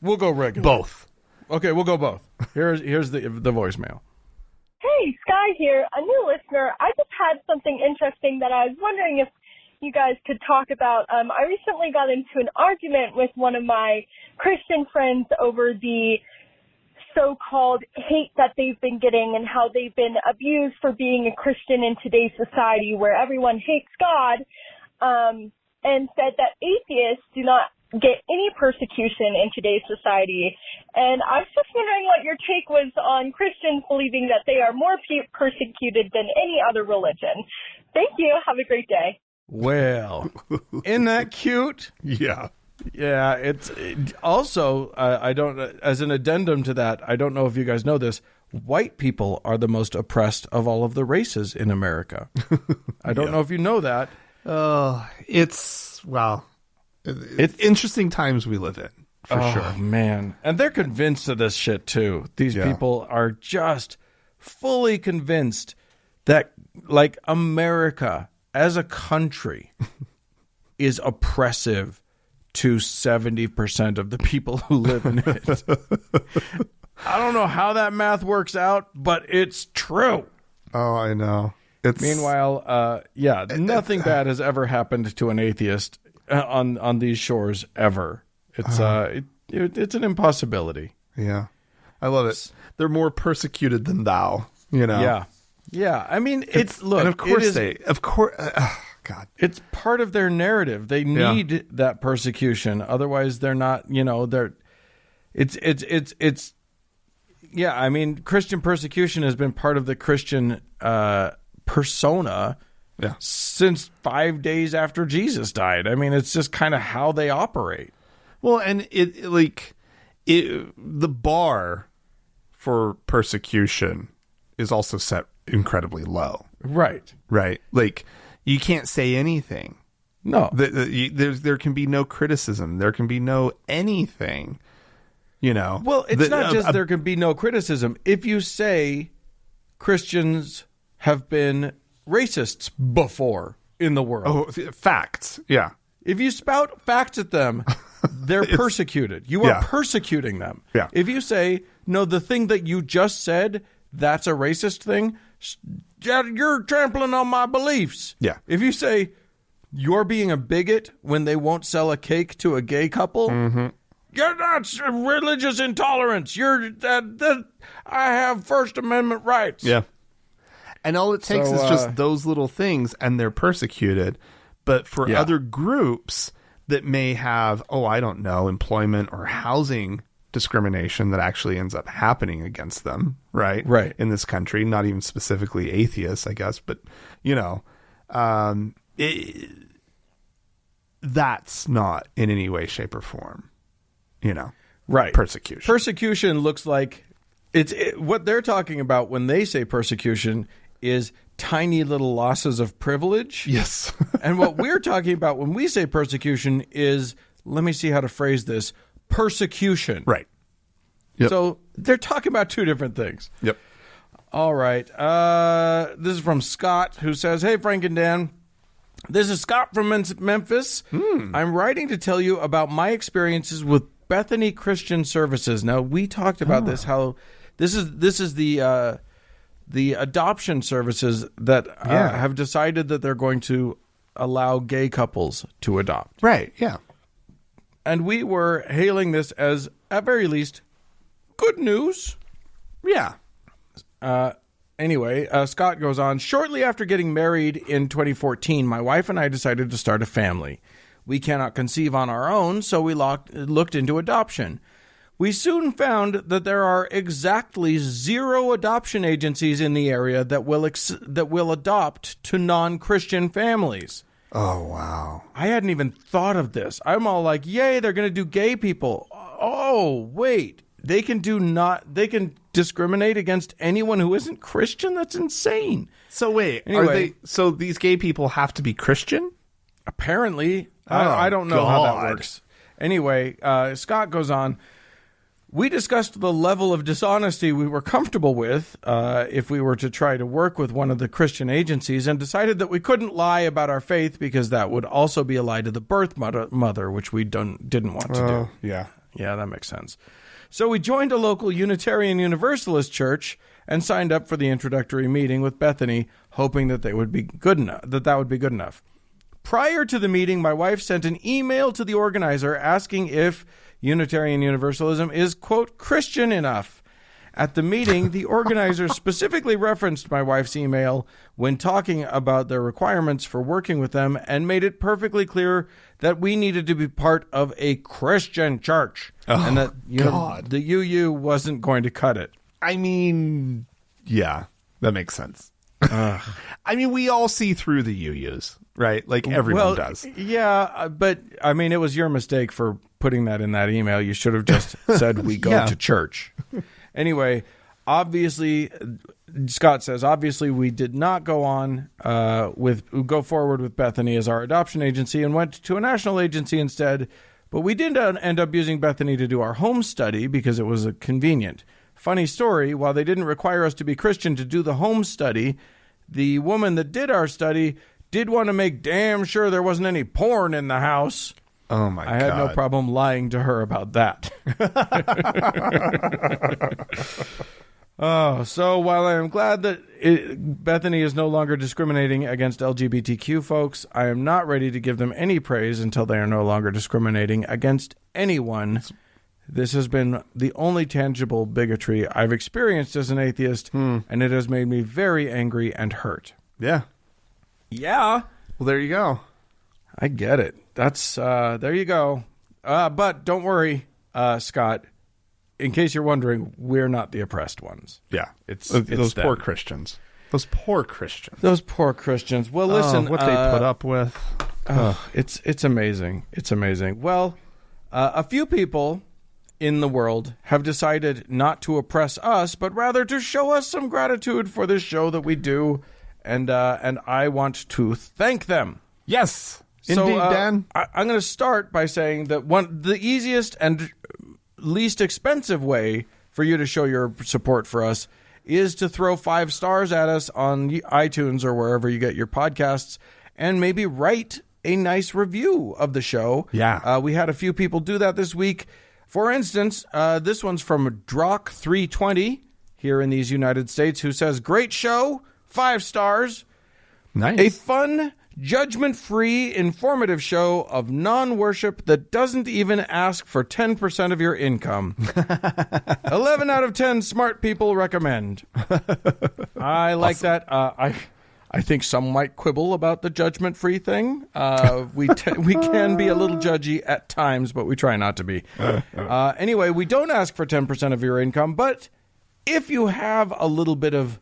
We'll go regular. Both. Okay, we'll go both. Here's the voicemail. Hey, Sky here, a new listener. I just had something interesting that I was wondering if you guys could talk about. I recently got into an argument with one of my Christian friends over the so-called hate that they've been getting and how they've been abused for being a Christian in today's society where everyone hates God, and said that atheists do not get any persecution in today's society. And I was just wondering what your take was on Christians believing that they are more persecuted than any other religion. Thank you. Have a great day. Well, isn't that cute? Yeah. Yeah, also, I don't, as an addendum to that, I don't know if you guys know this, white people are the most oppressed of all of the races in America. I don't know if you know that. It's interesting times we live in, for sure. Oh, man. And they're convinced of this shit, too. These people are just fully convinced that, like, America as a country is oppressive to 70% of the people who live in it. I don't know how that math works out, but it's true. Oh, I know. Meanwhile, nothing bad has ever happened to an atheist on these shores ever. It's an impossibility. Yeah, I love it. They're more persecuted than thou. You know. Yeah. I mean, God, it's part of their narrative. They need that persecution, otherwise they're not. I mean, Christian persecution has been part of the Christian persona since 5 days after Jesus died. I mean, it's just kind of how they operate. Well, and the bar for persecution is also set incredibly low. Right. Like, you can't say anything. No. There can be no criticism. There can be no anything. Well, it's not just there can be no criticism. If you say Christians have been racists before in the world. Oh, facts. Yeah. If you spout facts at them, they're persecuted. You are persecuting them. Yeah. If you say, no, the thing that you just said, that's a racist thing, you're trampling on my beliefs. Yeah. If you say you're being a bigot when they won't sell a cake to a gay couple, that's religious intolerance. I have First Amendment rights. Yeah. And all it takes is just those little things, and they're persecuted. But for other groups that may have, employment or housing discrimination that actually ends up happening against them, right? In this country, not even specifically atheists, I guess, but, that's not in any way, shape, or form, persecution. Persecution looks like what they're talking about when they say persecution is tiny little losses of privilege. Yes. And what we're talking about when we say persecution is, let me see how to phrase this, persecution. Right. Yep. So they're talking about two different things. Yep. All right. This is from Scott, who says, "Hey, Frank and Dan. This is Scott from Memphis. I'm writing to tell you about my experiences with Bethany Christian Services." Now, we talked about this, how this is the adoption services that have decided that they're going to allow gay couples to adopt. Right, yeah. And we were hailing this as, at very least, good news. Yeah. Anyway, Scott goes on, "Shortly after getting married in 2014, my wife and I decided to start a family. We cannot conceive on our own, so we looked into adoption. We soon found that there are exactly 0 adoption agencies in the area that will adopt to non-Christian families." Oh, wow. I hadn't even thought of this. I'm all like, yay, they're going to do gay people. Oh, wait. They can discriminate against anyone who isn't Christian? That's insane. So wait, Anyway. so these gay people have to be Christian? Apparently. Oh, I don't know how that God. works. Anyway, Scott goes on, "We discussed the level of dishonesty we were comfortable with if we were to try to work with one of the Christian agencies, and decided that we couldn't lie about our faith because that would also be a lie to the birth mother, which we didn't want to do." Yeah. Yeah, that makes sense. So we joined a local Unitarian Universalist church and signed up for the introductory meeting with Bethany, hoping that that would be good enough. Prior to the meeting, my wife sent an email to the organizer asking if Unitarian Universalism is, quote, Christian enough. At the meeting, the organizer specifically referenced my wife's email when talking about their requirements for working with them and made it perfectly clear that we needed to be part of a Christian church and that the UU wasn't going to cut it. I mean, yeah, that makes sense. I mean, we all see through the UUs, right? Like everyone does. Yeah, but I mean, it was your mistake for putting that in that email. You should have just said we go to church. Anyway, obviously, Scott says, obviously we did not go forward with Bethany as our adoption agency and went to a national agency instead. But we did end up using Bethany to do our home study because it was convenient. Funny story, while they didn't require us to be Christian to do the home study, the woman that did our study did want to make damn sure there wasn't any porn in the house. Oh, my God. I had no problem lying to her about that. So while I am glad that Bethany is no longer discriminating against LGBTQ folks, I am not ready to give them any praise until they are no longer discriminating against anyone. This has been the only tangible bigotry I've experienced as an atheist, and it has made me very angry and hurt. Yeah. Yeah. Well, there you go. I get it. That's, there you go. But don't worry, Scott. In case you're wondering, we're not the oppressed ones. Yeah. It's those them. poor Christians. Those poor Christians. Those poor Christians. Well, listen. What they put up with. It's amazing. It's amazing. Well, a few people in the world have decided not to oppress us, but rather to show us some gratitude for this show that we do. And I want to thank them. Yes. Indeed, Dan. I'm going to start by saying that the easiest and least expensive way for you to show your support for us is to throw 5 stars at us on iTunes or wherever you get your podcasts and maybe write a nice review of the show. Yeah. We had a few people do that this week. For instance, this one's from Drock320 here in these United States, who says, "Great show, 5 stars. Nice. A fun, judgment-free, informative show of non-worship that doesn't even ask for 10% of your income. 11 out of 10 smart people recommend." I like that. I think some might quibble about the judgment-free thing. We can be a little judgy at times, but we try not to be. Anyway, we don't ask for 10% of your income, but if you have a little bit of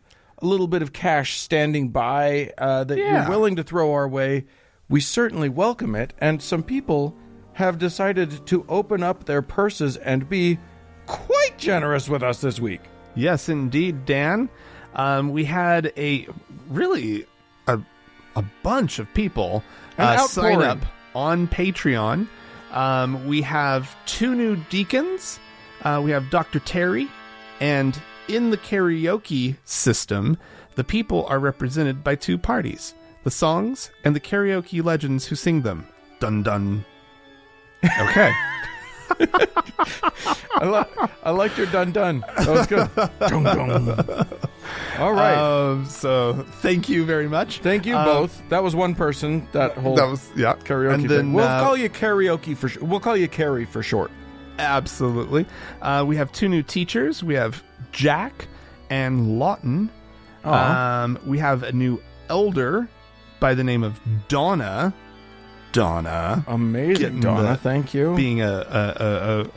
cash standing by that you're willing to throw our way, we certainly welcome it. And some people have decided to open up their purses and be quite generous with us this week. Yes, indeed, Dan. We had a bunch of people sign up on Patreon. We have 2 new deacons. We have Dr. Terry, and in the karaoke system, the people are represented by 2 parties: the songs and the karaoke legends who sing them. Dun dun. Okay. I liked your dun dun. That was good. Dun, dun. All right. So thank you very much. Thank you both. That was one person. That whole karaoke and then, thing. We'll call you karaoke for. We'll call you Carrie for short. Absolutely. We have 2 new teachers. We have Jack and Lawton. We have a new elder by the name of Donna. Amazing, Donna. Thank you. Being a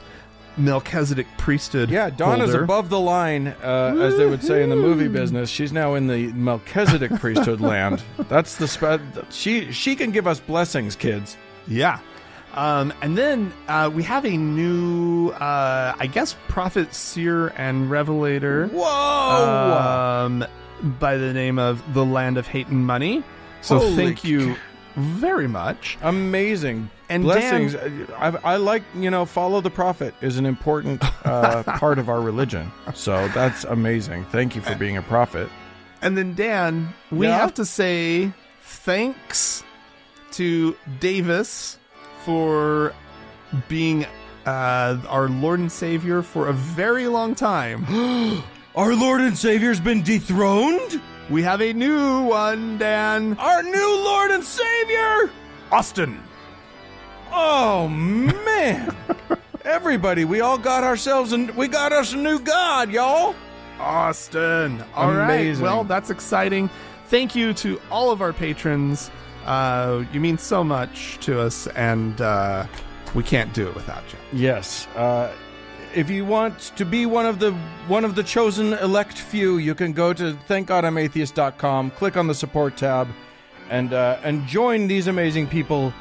Melchizedek priesthood. Yeah, Donna's holder. above the line, as they would say in the movie business. She's now in the Melchizedek priesthood land. That's the she can give us blessings, kids. Yeah. And then we have a new, I guess, prophet, seer, and revelator. Whoa! By the name of the Land of Hate and Money. So thank you very much. Amazing. And blessings. Dan, I like, follow the prophet is an important part of our religion. So that's amazing. Thank you for being a prophet. And then, Dan, we have to say thanks to Davis for being our Lord and Savior for a very long time. Our Lord and Savior's been dethroned? We have a new one, Dan. Our new Lord and Savior! Austin. Oh, man. Everybody, we all got ourselves, and we got us a new God, y'all. Austin. All Amazing. right. Well, that's exciting. Thank you to all of our patrons. You mean so much to us, and we can't do it without you. Yes. If you want to be one of the chosen elect few, you can go to thankgodimatheist.com, click on the support tab, and join these amazing people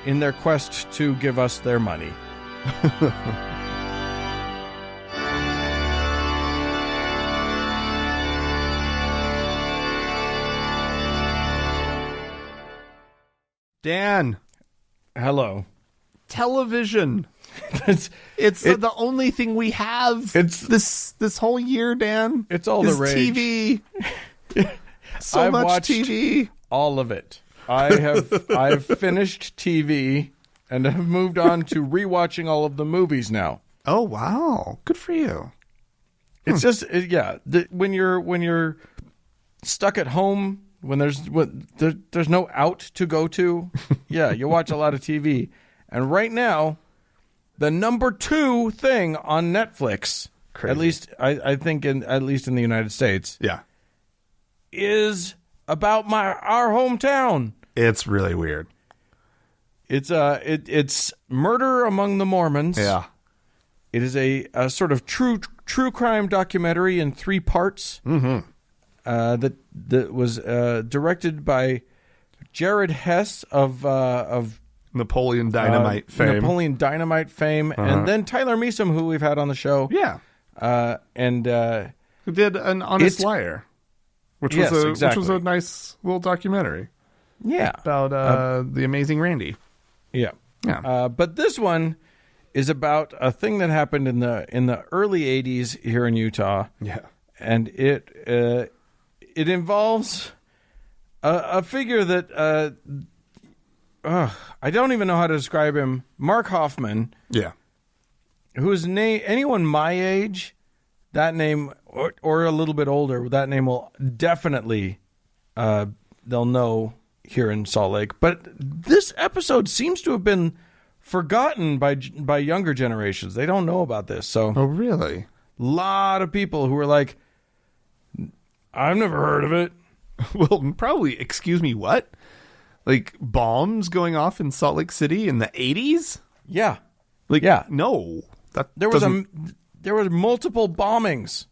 in their quest to give us their money. Dan. Hello. Television. It's the only thing we have. It's this whole year, Dan. It's all the rage. TV. I've much watched TV. All of it. I've finished TV and have moved on to rewatching all of the movies now. Oh wow, good for you. It's just when you're stuck at home, when there's no out to go to, you watch a lot of TV. And right now, the number 2 thing on Netflix, Crazy. at least I think at least in the United States, is about our hometown. It's really weird. It's Murder Among the Mormons. Yeah. It is a sort of true crime documentary in 3 parts. Mm-hmm. That was directed by Jared Hess of Napoleon Dynamite fame. And then Tyler Meacham, who we've had on the show. Yeah. Who did An Honest Liar, which was a nice little documentary. Yeah. About the amazing Randy. Yeah. Yeah. But this one is about a thing that happened in the early 80s here in Utah. Yeah. And it involves a figure that I don't even know how to describe him. Mark Hoffman. Yeah. Whose name, anyone my age, that name, or a little bit older, that name will definitely, they'll know here in Salt Lake. But this episode seems to have been forgotten by younger generations. They don't know about this. So, oh, really? A lot of people who were like, I've never heard of it. Well, probably, excuse me, what? Like bombs going off in Salt Lake City in the 80s? Yeah. No. There was multiple bombings.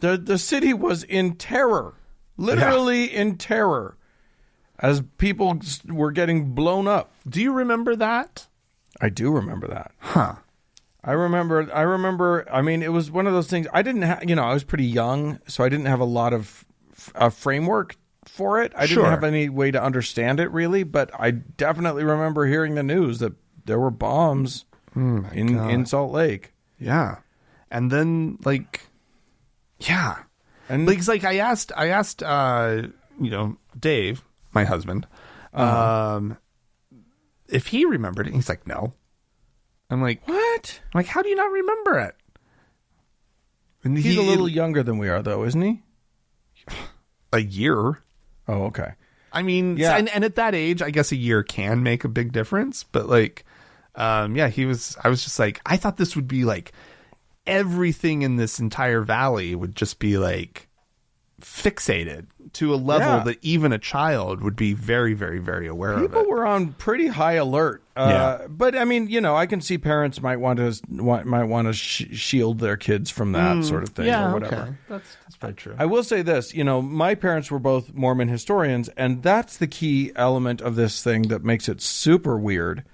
The city was in terror. Literally in terror. As people were getting blown up. Do you remember that? I do remember that. Huh. I remember, I mean, it was one of those things. I didn't have, I was pretty young, so I didn't have a lot of framework for it. I didn't have any way to understand it, really, but I definitely remember hearing the news that bombs in Salt Lake. Yeah. And then yeah. And Like, it's like I asked Dave, my husband, if he remembered it. He's like, no. I'm like, what? I'm like, how do you not remember it? And He's a little younger than we are, though, isn't he? a year. Oh, okay. I mean, Yeah. and at that age, I guess a year can make a big difference. But I was just like, I thought this would be like everything in this entire valley would just be like fixated to a level that even a child would be very, very, very aware of it. People were on pretty high alert. But I mean, I can see parents might want to shield their kids from that sort of thing or whatever. Okay. That's very true. I will say this, my parents were both Mormon historians, and that's the key element of this thing that makes it super weird,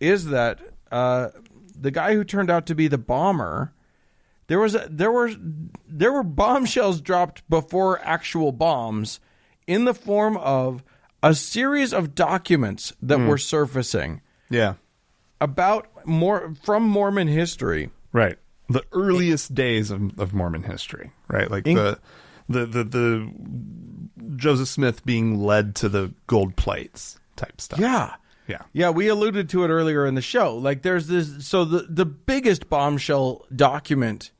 is that the guy who turned out to be the bomber, there were bombshells dropped before actual bombs in the form of a series of documents that were surfacing. Yeah. From Mormon history. Right. The earliest days of Mormon history, right? Like the Joseph Smith being led to the gold plates type stuff. Yeah. Yeah. Yeah, we alluded to it earlier in the show. Like there's this, so the biggest bombshell document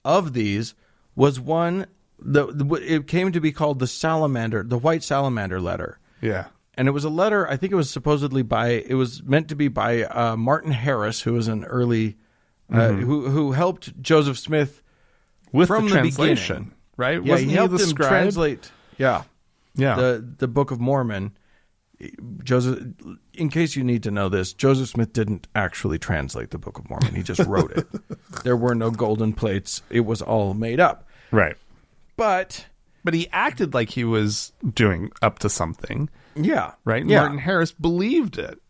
of these was one it came to be called the White Salamander letter. Yeah. And it was a letter, I think it was meant to be by Martin Harris, who was an early, who helped Joseph Smith With from the translation, beginning. right? Yeah, Wasn't he helped the him scribe? translate. Yeah. Yeah. The Book of Mormon. Joseph, in case you need to know this, Joseph Smith didn't actually translate the Book of Mormon. He just wrote it. There were no golden plates. It was all made up. Right. But he acted like he was doing up to something. yeah, Right? Yeah. Martin Harris believed it.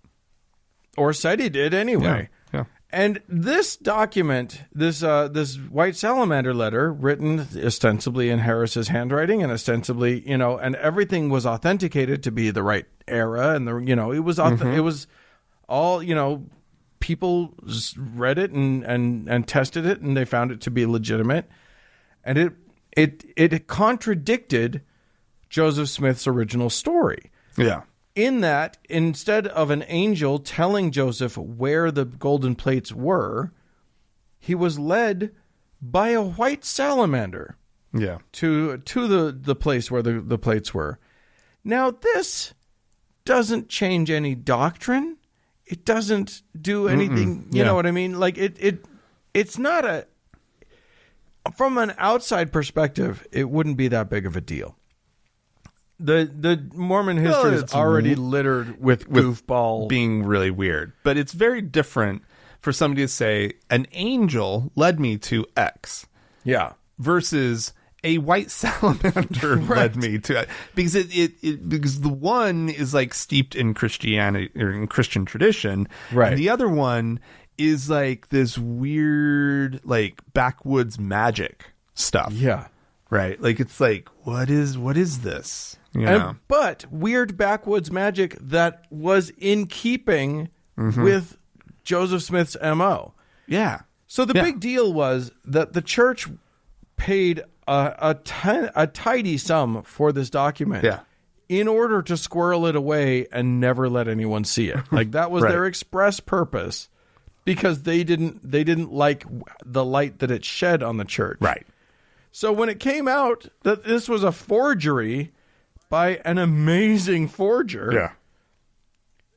Or said he did anyway. Yeah. And this document, this White Salamander letter, written ostensibly in Harris's handwriting and ostensibly, and everything was authenticated to be the right era, and it was it was all, people read it and tested it, and they found it to be legitimate, and it contradicted Joseph Smith's original story. Yeah. In that, instead of an angel telling Joseph where the golden plates were, he was led by a white salamander Yeah. to the place where the plates were. Now, this doesn't change any doctrine. It doesn't do anything. You know what I mean? Like it's not from an outside perspective, it wouldn't be that big of a deal. The Mormon history is already littered with goofball being really weird. But it's very different for somebody to say, an angel led me to X. Yeah. Versus a white salamander led me to it. Because because the one is like steeped in Christianity or in Christian tradition. Right. And the other one is like this weird, like backwoods magic stuff. Yeah. Right. Like it's like, what is this? Yeah. But weird backwoods magic that was in keeping with Joseph Smith's MO. Yeah. So the big deal was that the church paid a tidy sum for this document in order to squirrel it away and never let anyone see it. Like that was their express purpose, because they didn't like the light that it shed on the church. Right. So when it came out that this was a forgery by an amazing forger,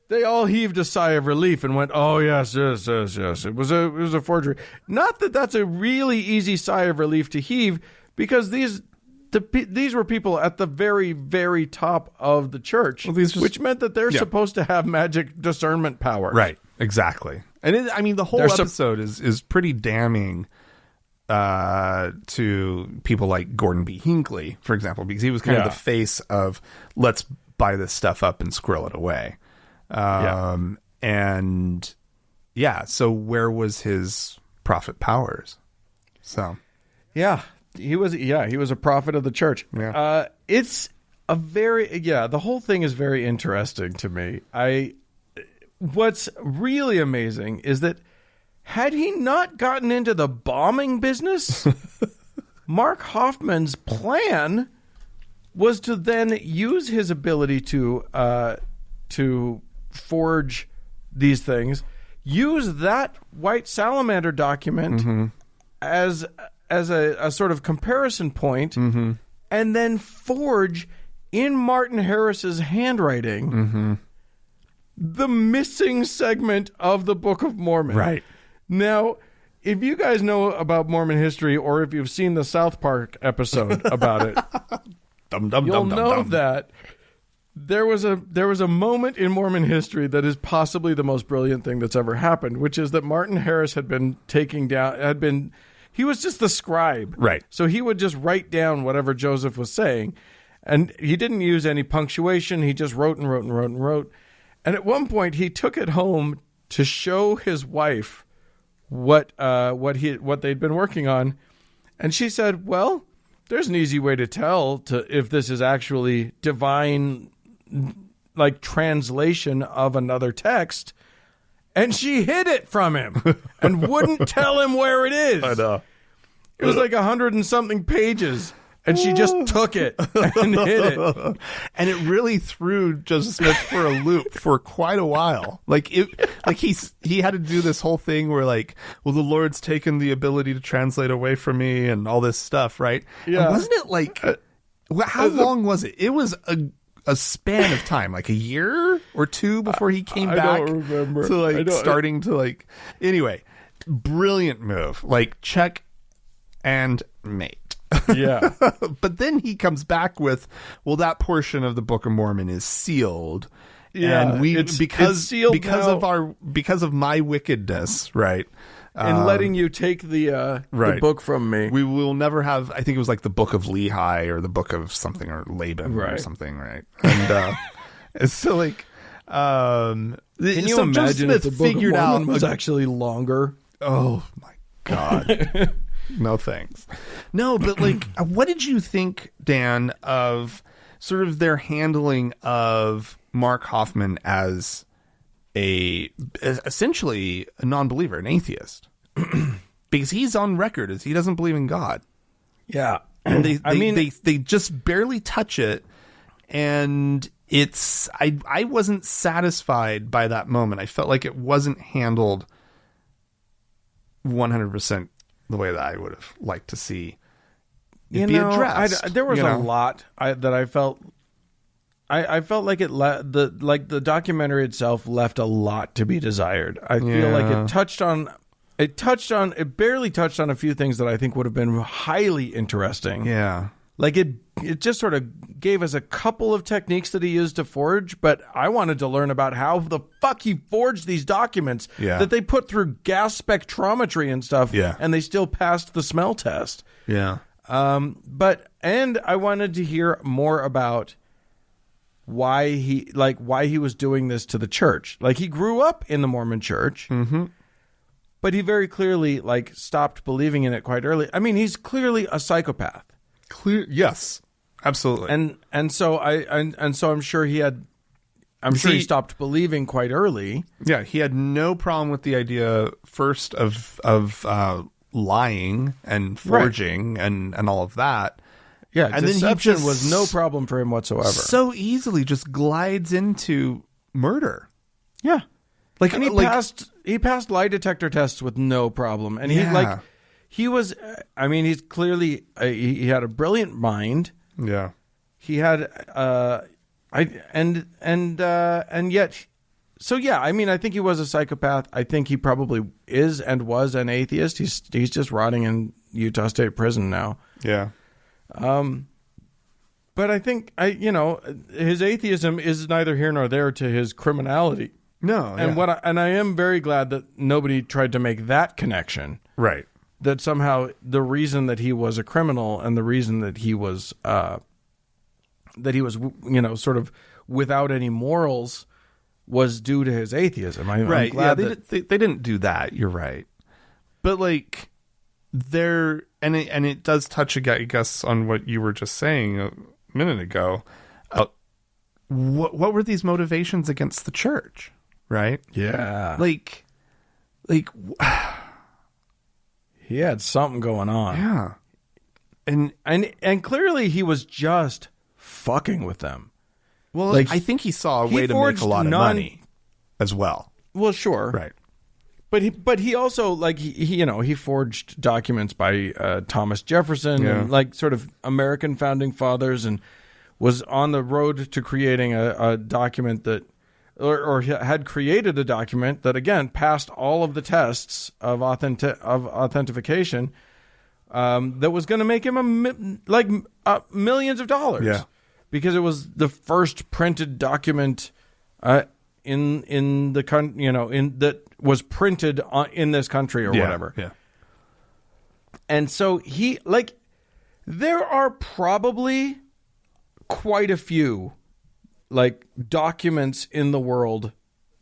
they all heaved a sigh of relief and went, "Oh yes, yes. It was a forgery." Not that that's a really easy sigh of relief to heave, because these were people at the very, very top of the church, which meant that they're supposed to have magic discernment powers. Right. Exactly. And the whole episode is pretty damning to people like Gordon B. Hinckley, for example, because he was kind of the face of let's buy this stuff up and squirrel it away. And so where was his prophet powers? So he was a prophet of the church. It's a very the whole thing is very interesting to me. what's really amazing is that had he not gotten into the bombing business, Mark Hoffman's plan was to then use his ability to forge these things, use that white salamander document as a sort of comparison point, and then forge in Martin Harris's handwriting the missing segment of the Book of Mormon. Right. Now, if you guys know about Mormon history, or if you've seen the South Park episode about it, you'll know that there was a moment in Mormon history that is possibly the most brilliant thing that's ever happened, which is that Martin Harris he was just the scribe. Right. So he would just write down whatever Joseph was saying, and he didn't use any punctuation. He just wrote and wrote and wrote and wrote. And at one point, he took it home to show his wife what they'd been working on, and she said, "Well, there's an easy way to tell if this is actually divine, like translation of another text." And she hid it from him and wouldn't tell him where it is. I know. It was like 100 and something pages. And she just took it and hid it. And it really threw Joseph Smith for a loop for quite a while. Like he had to do this whole thing where like, well, the Lord's taken the ability to translate away from me and all this stuff, right? Yeah. And wasn't it like, how long was it? It was a span of time, like a year or two before he came back don't remember. to like starting to like, anyway, brilliant move. Like check and mate. Yeah. But then he comes back with, well, that portion of the Book of Mormon is sealed. Yeah, And it's sealed because of my wickedness, right? In letting you take the book from me. We will never have, I think it was like the Book of Lehi or the Book of something or Laban or Right. something, right? And it's so like, Can you so imagine Joseph Smith if the Book figured of Mormon out was actually longer? Oh my God. No thanks. No, but like, what did you think, Dan, of sort of their handling of Mark Hoffman as essentially a non-believer, an atheist? Because he's on record as he doesn't believe in God. Yeah. And they just barely touch it. And I wasn't satisfied by that moment. I felt like it wasn't handled 100% the way that I would have liked to see it be addressed. There was a lot that I felt. I felt like the documentary itself left a lot to be desired. I feel like it barely touched on a few things that I think would have been highly interesting. Yeah. Like it just sort of gave us a couple of techniques that he used to forge, but I wanted to learn about how the fuck he forged these documents that they put through gas spectrometry and stuff, and they still passed the smell test. Yeah. And I wanted to hear more about why he was doing this to the church. Like he grew up in the Mormon church, but he very clearly like stopped believing in it quite early. I mean, he's clearly a psychopath. Yes, absolutely. And so I'm sure he stopped believing quite early. Yeah, he had no problem with the idea first of lying and forging and all of that. Yeah, and deception then he was no problem for him whatsoever. So easily just glides into murder. Yeah. Like, and he passed lie detector tests with no problem. And he's clearly he had a brilliant mind. Yeah. He had I think he was a psychopath. I think he probably is and was an atheist. He's just rotting in Utah State Prison now. Yeah. But I think his atheism is neither here nor there to his criminality. No. And I am very glad that nobody tried to make that connection. Right. That somehow the reason that he was a criminal and the reason that he was sort of without any morals was due to his atheism. I'm glad they didn't do that. You're right. But like it does touch, I guess, on what you were just saying a minute ago. What were these motivations against the church? right? Yeah. Like he had something going on. yeah. And clearly he was just fucking with them. Well, Like, I think he saw a he way to make forged a lot of money as well. Well, sure. Right. But he also, like, he forged documents by Thomas Jefferson Yeah. and, like, sort of American founding fathers, and was on the road to creating a document that, or had created a document that, again, passed all of the tests of authentication, that was going to make him millions of dollars. Yeah. Because it was the first printed document in the that was printed in this country or whatever. Yeah. And so there are probably quite a few like documents in the world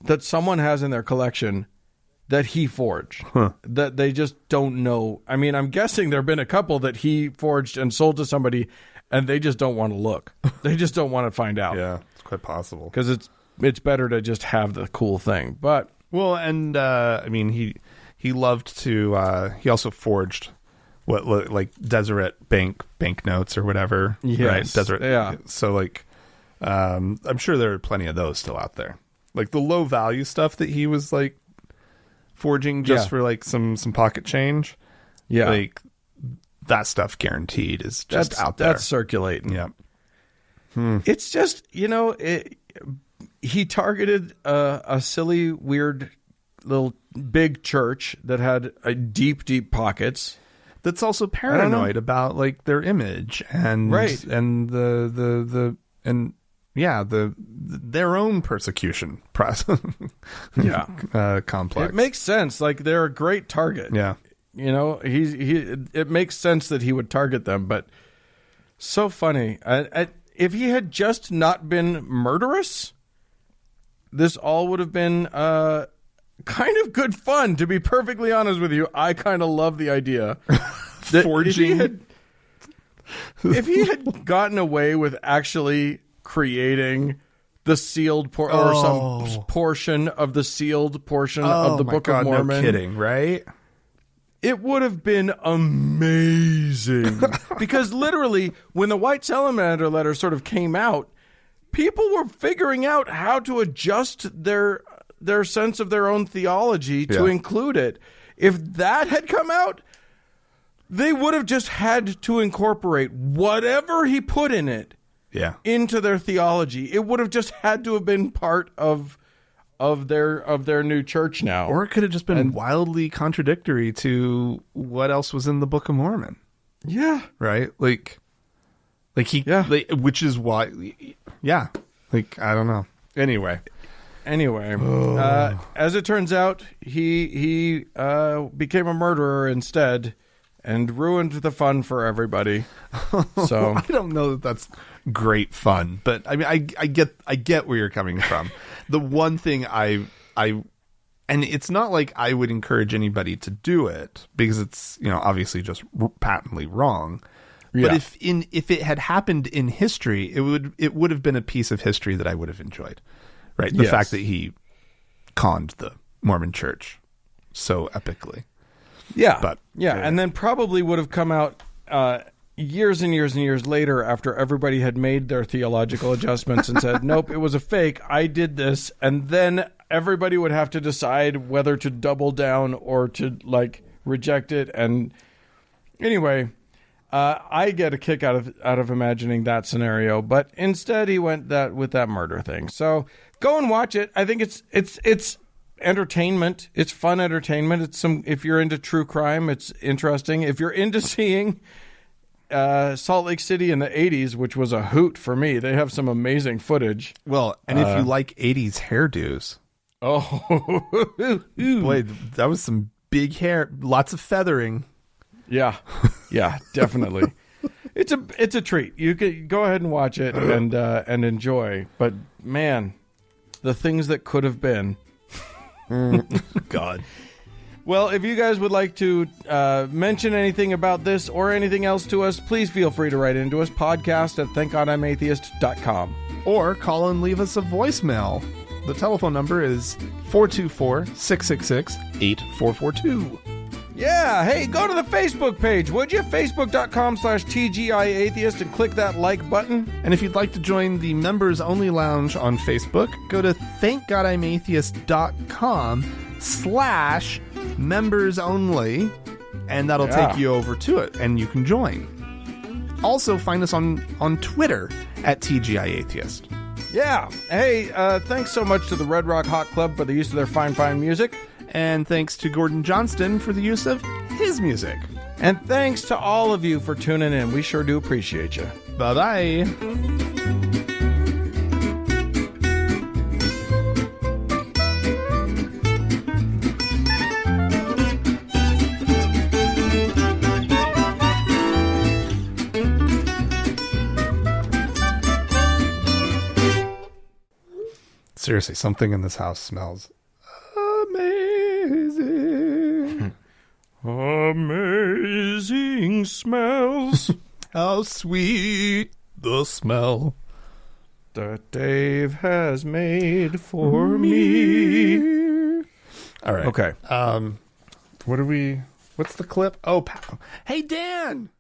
that someone has in their collection that he forged, that they just don't know. I mean, I'm guessing there have been a couple that he forged and sold to somebody, and they just don't want to look. They just don't want to find out. Yeah, it's quite possible. Because it's better to just have the cool thing. But well, and I mean, he loved to. He also forged what like Deseret banknotes or whatever. Yes, right? Deseret. yeah. So like, I'm sure there are plenty of those still out there. Like the low value stuff that he was like forging just for like some pocket change. Yeah, like that stuff guaranteed is just out there. That's circulating. Yeah. It's just, he targeted a silly, weird little big church that had deep pockets. That's also paranoid about like their image and right. and their own persecution process. Complex. It makes sense. Like they're a great target. Yeah. It makes sense that he would target them, but so funny. If he had just not been murderous, this all would have been kind of good fun, to be perfectly honest with you. I kind of love the idea that forging. If he had gotten away with actually creating the sealed or some portion of the sealed portion of the Book of Mormon. No kidding, right? It would have been amazing. Because literally, when the White Salamander letter sort of came out, people were figuring out how to adjust their sense of their own theology to include it. If that had come out, they would have just had to incorporate whatever he put in it into their theology. It would have just had to have been part of their new church now. Or it could have just been wildly contradictory to what else was in the Book of Mormon. Yeah. Right? Like which is why, like, I don't know. Anyway, as it turns out, he became a murderer instead and ruined the fun for everybody. So I don't know that that's great fun, but I mean, I get where you're coming from. The one thing I and it's not like I would encourage anybody to do it because it's, obviously just patently wrong. But if it had happened in history, it would have been a piece of history that I would have enjoyed. Right? The fact that he conned the Mormon Church so epically. Yeah. But and then probably would have come out years and years and years later after everybody had made their theological adjustments and said, nope, it was a fake. I did this. And then everybody would have to decide whether to double down or to reject it. And anyway, I get a kick out of imagining that scenario, but instead he went with that murder thing. So go and watch it. I think it's entertainment. It's fun entertainment. If you're into true crime, it's interesting. If you're into seeing Salt Lake City in the 80s, which was a hoot for me, they have some amazing footage. Well, and if you like 80s hairdos, boy, that was some big hair, lots of feathering. Yeah, definitely. It's a treat. You could go ahead and watch it and enjoy. But man, the things that could have been. God. Well, if you guys would like to mention anything about this or anything else to us, please feel free to write into us, podcast@thankgodimatheist.com. Or call and leave us a voicemail. The telephone number is 424-666-8442. Yeah, hey, go to the Facebook page, would you? Facebook.com/TGIAtheist and click that like button. And if you'd like to join the Members Only Lounge on Facebook, go to thankgodimatheist.com/members only, and that'll take you over to it, and you can join. Also, find us on Twitter at TGIAtheist. Yeah, hey, thanks so much to the Red Rock Hot Club for the use of their fine music. And thanks to Gordon Johnston for the use of his music. And thanks to all of you for tuning in. We sure do appreciate you. Bye-bye. Seriously, something in this house smells amazing. Amazing smells. How sweet the smell that Dave has made for me. All right. Okay. What's the clip? Oh, hey, Dan.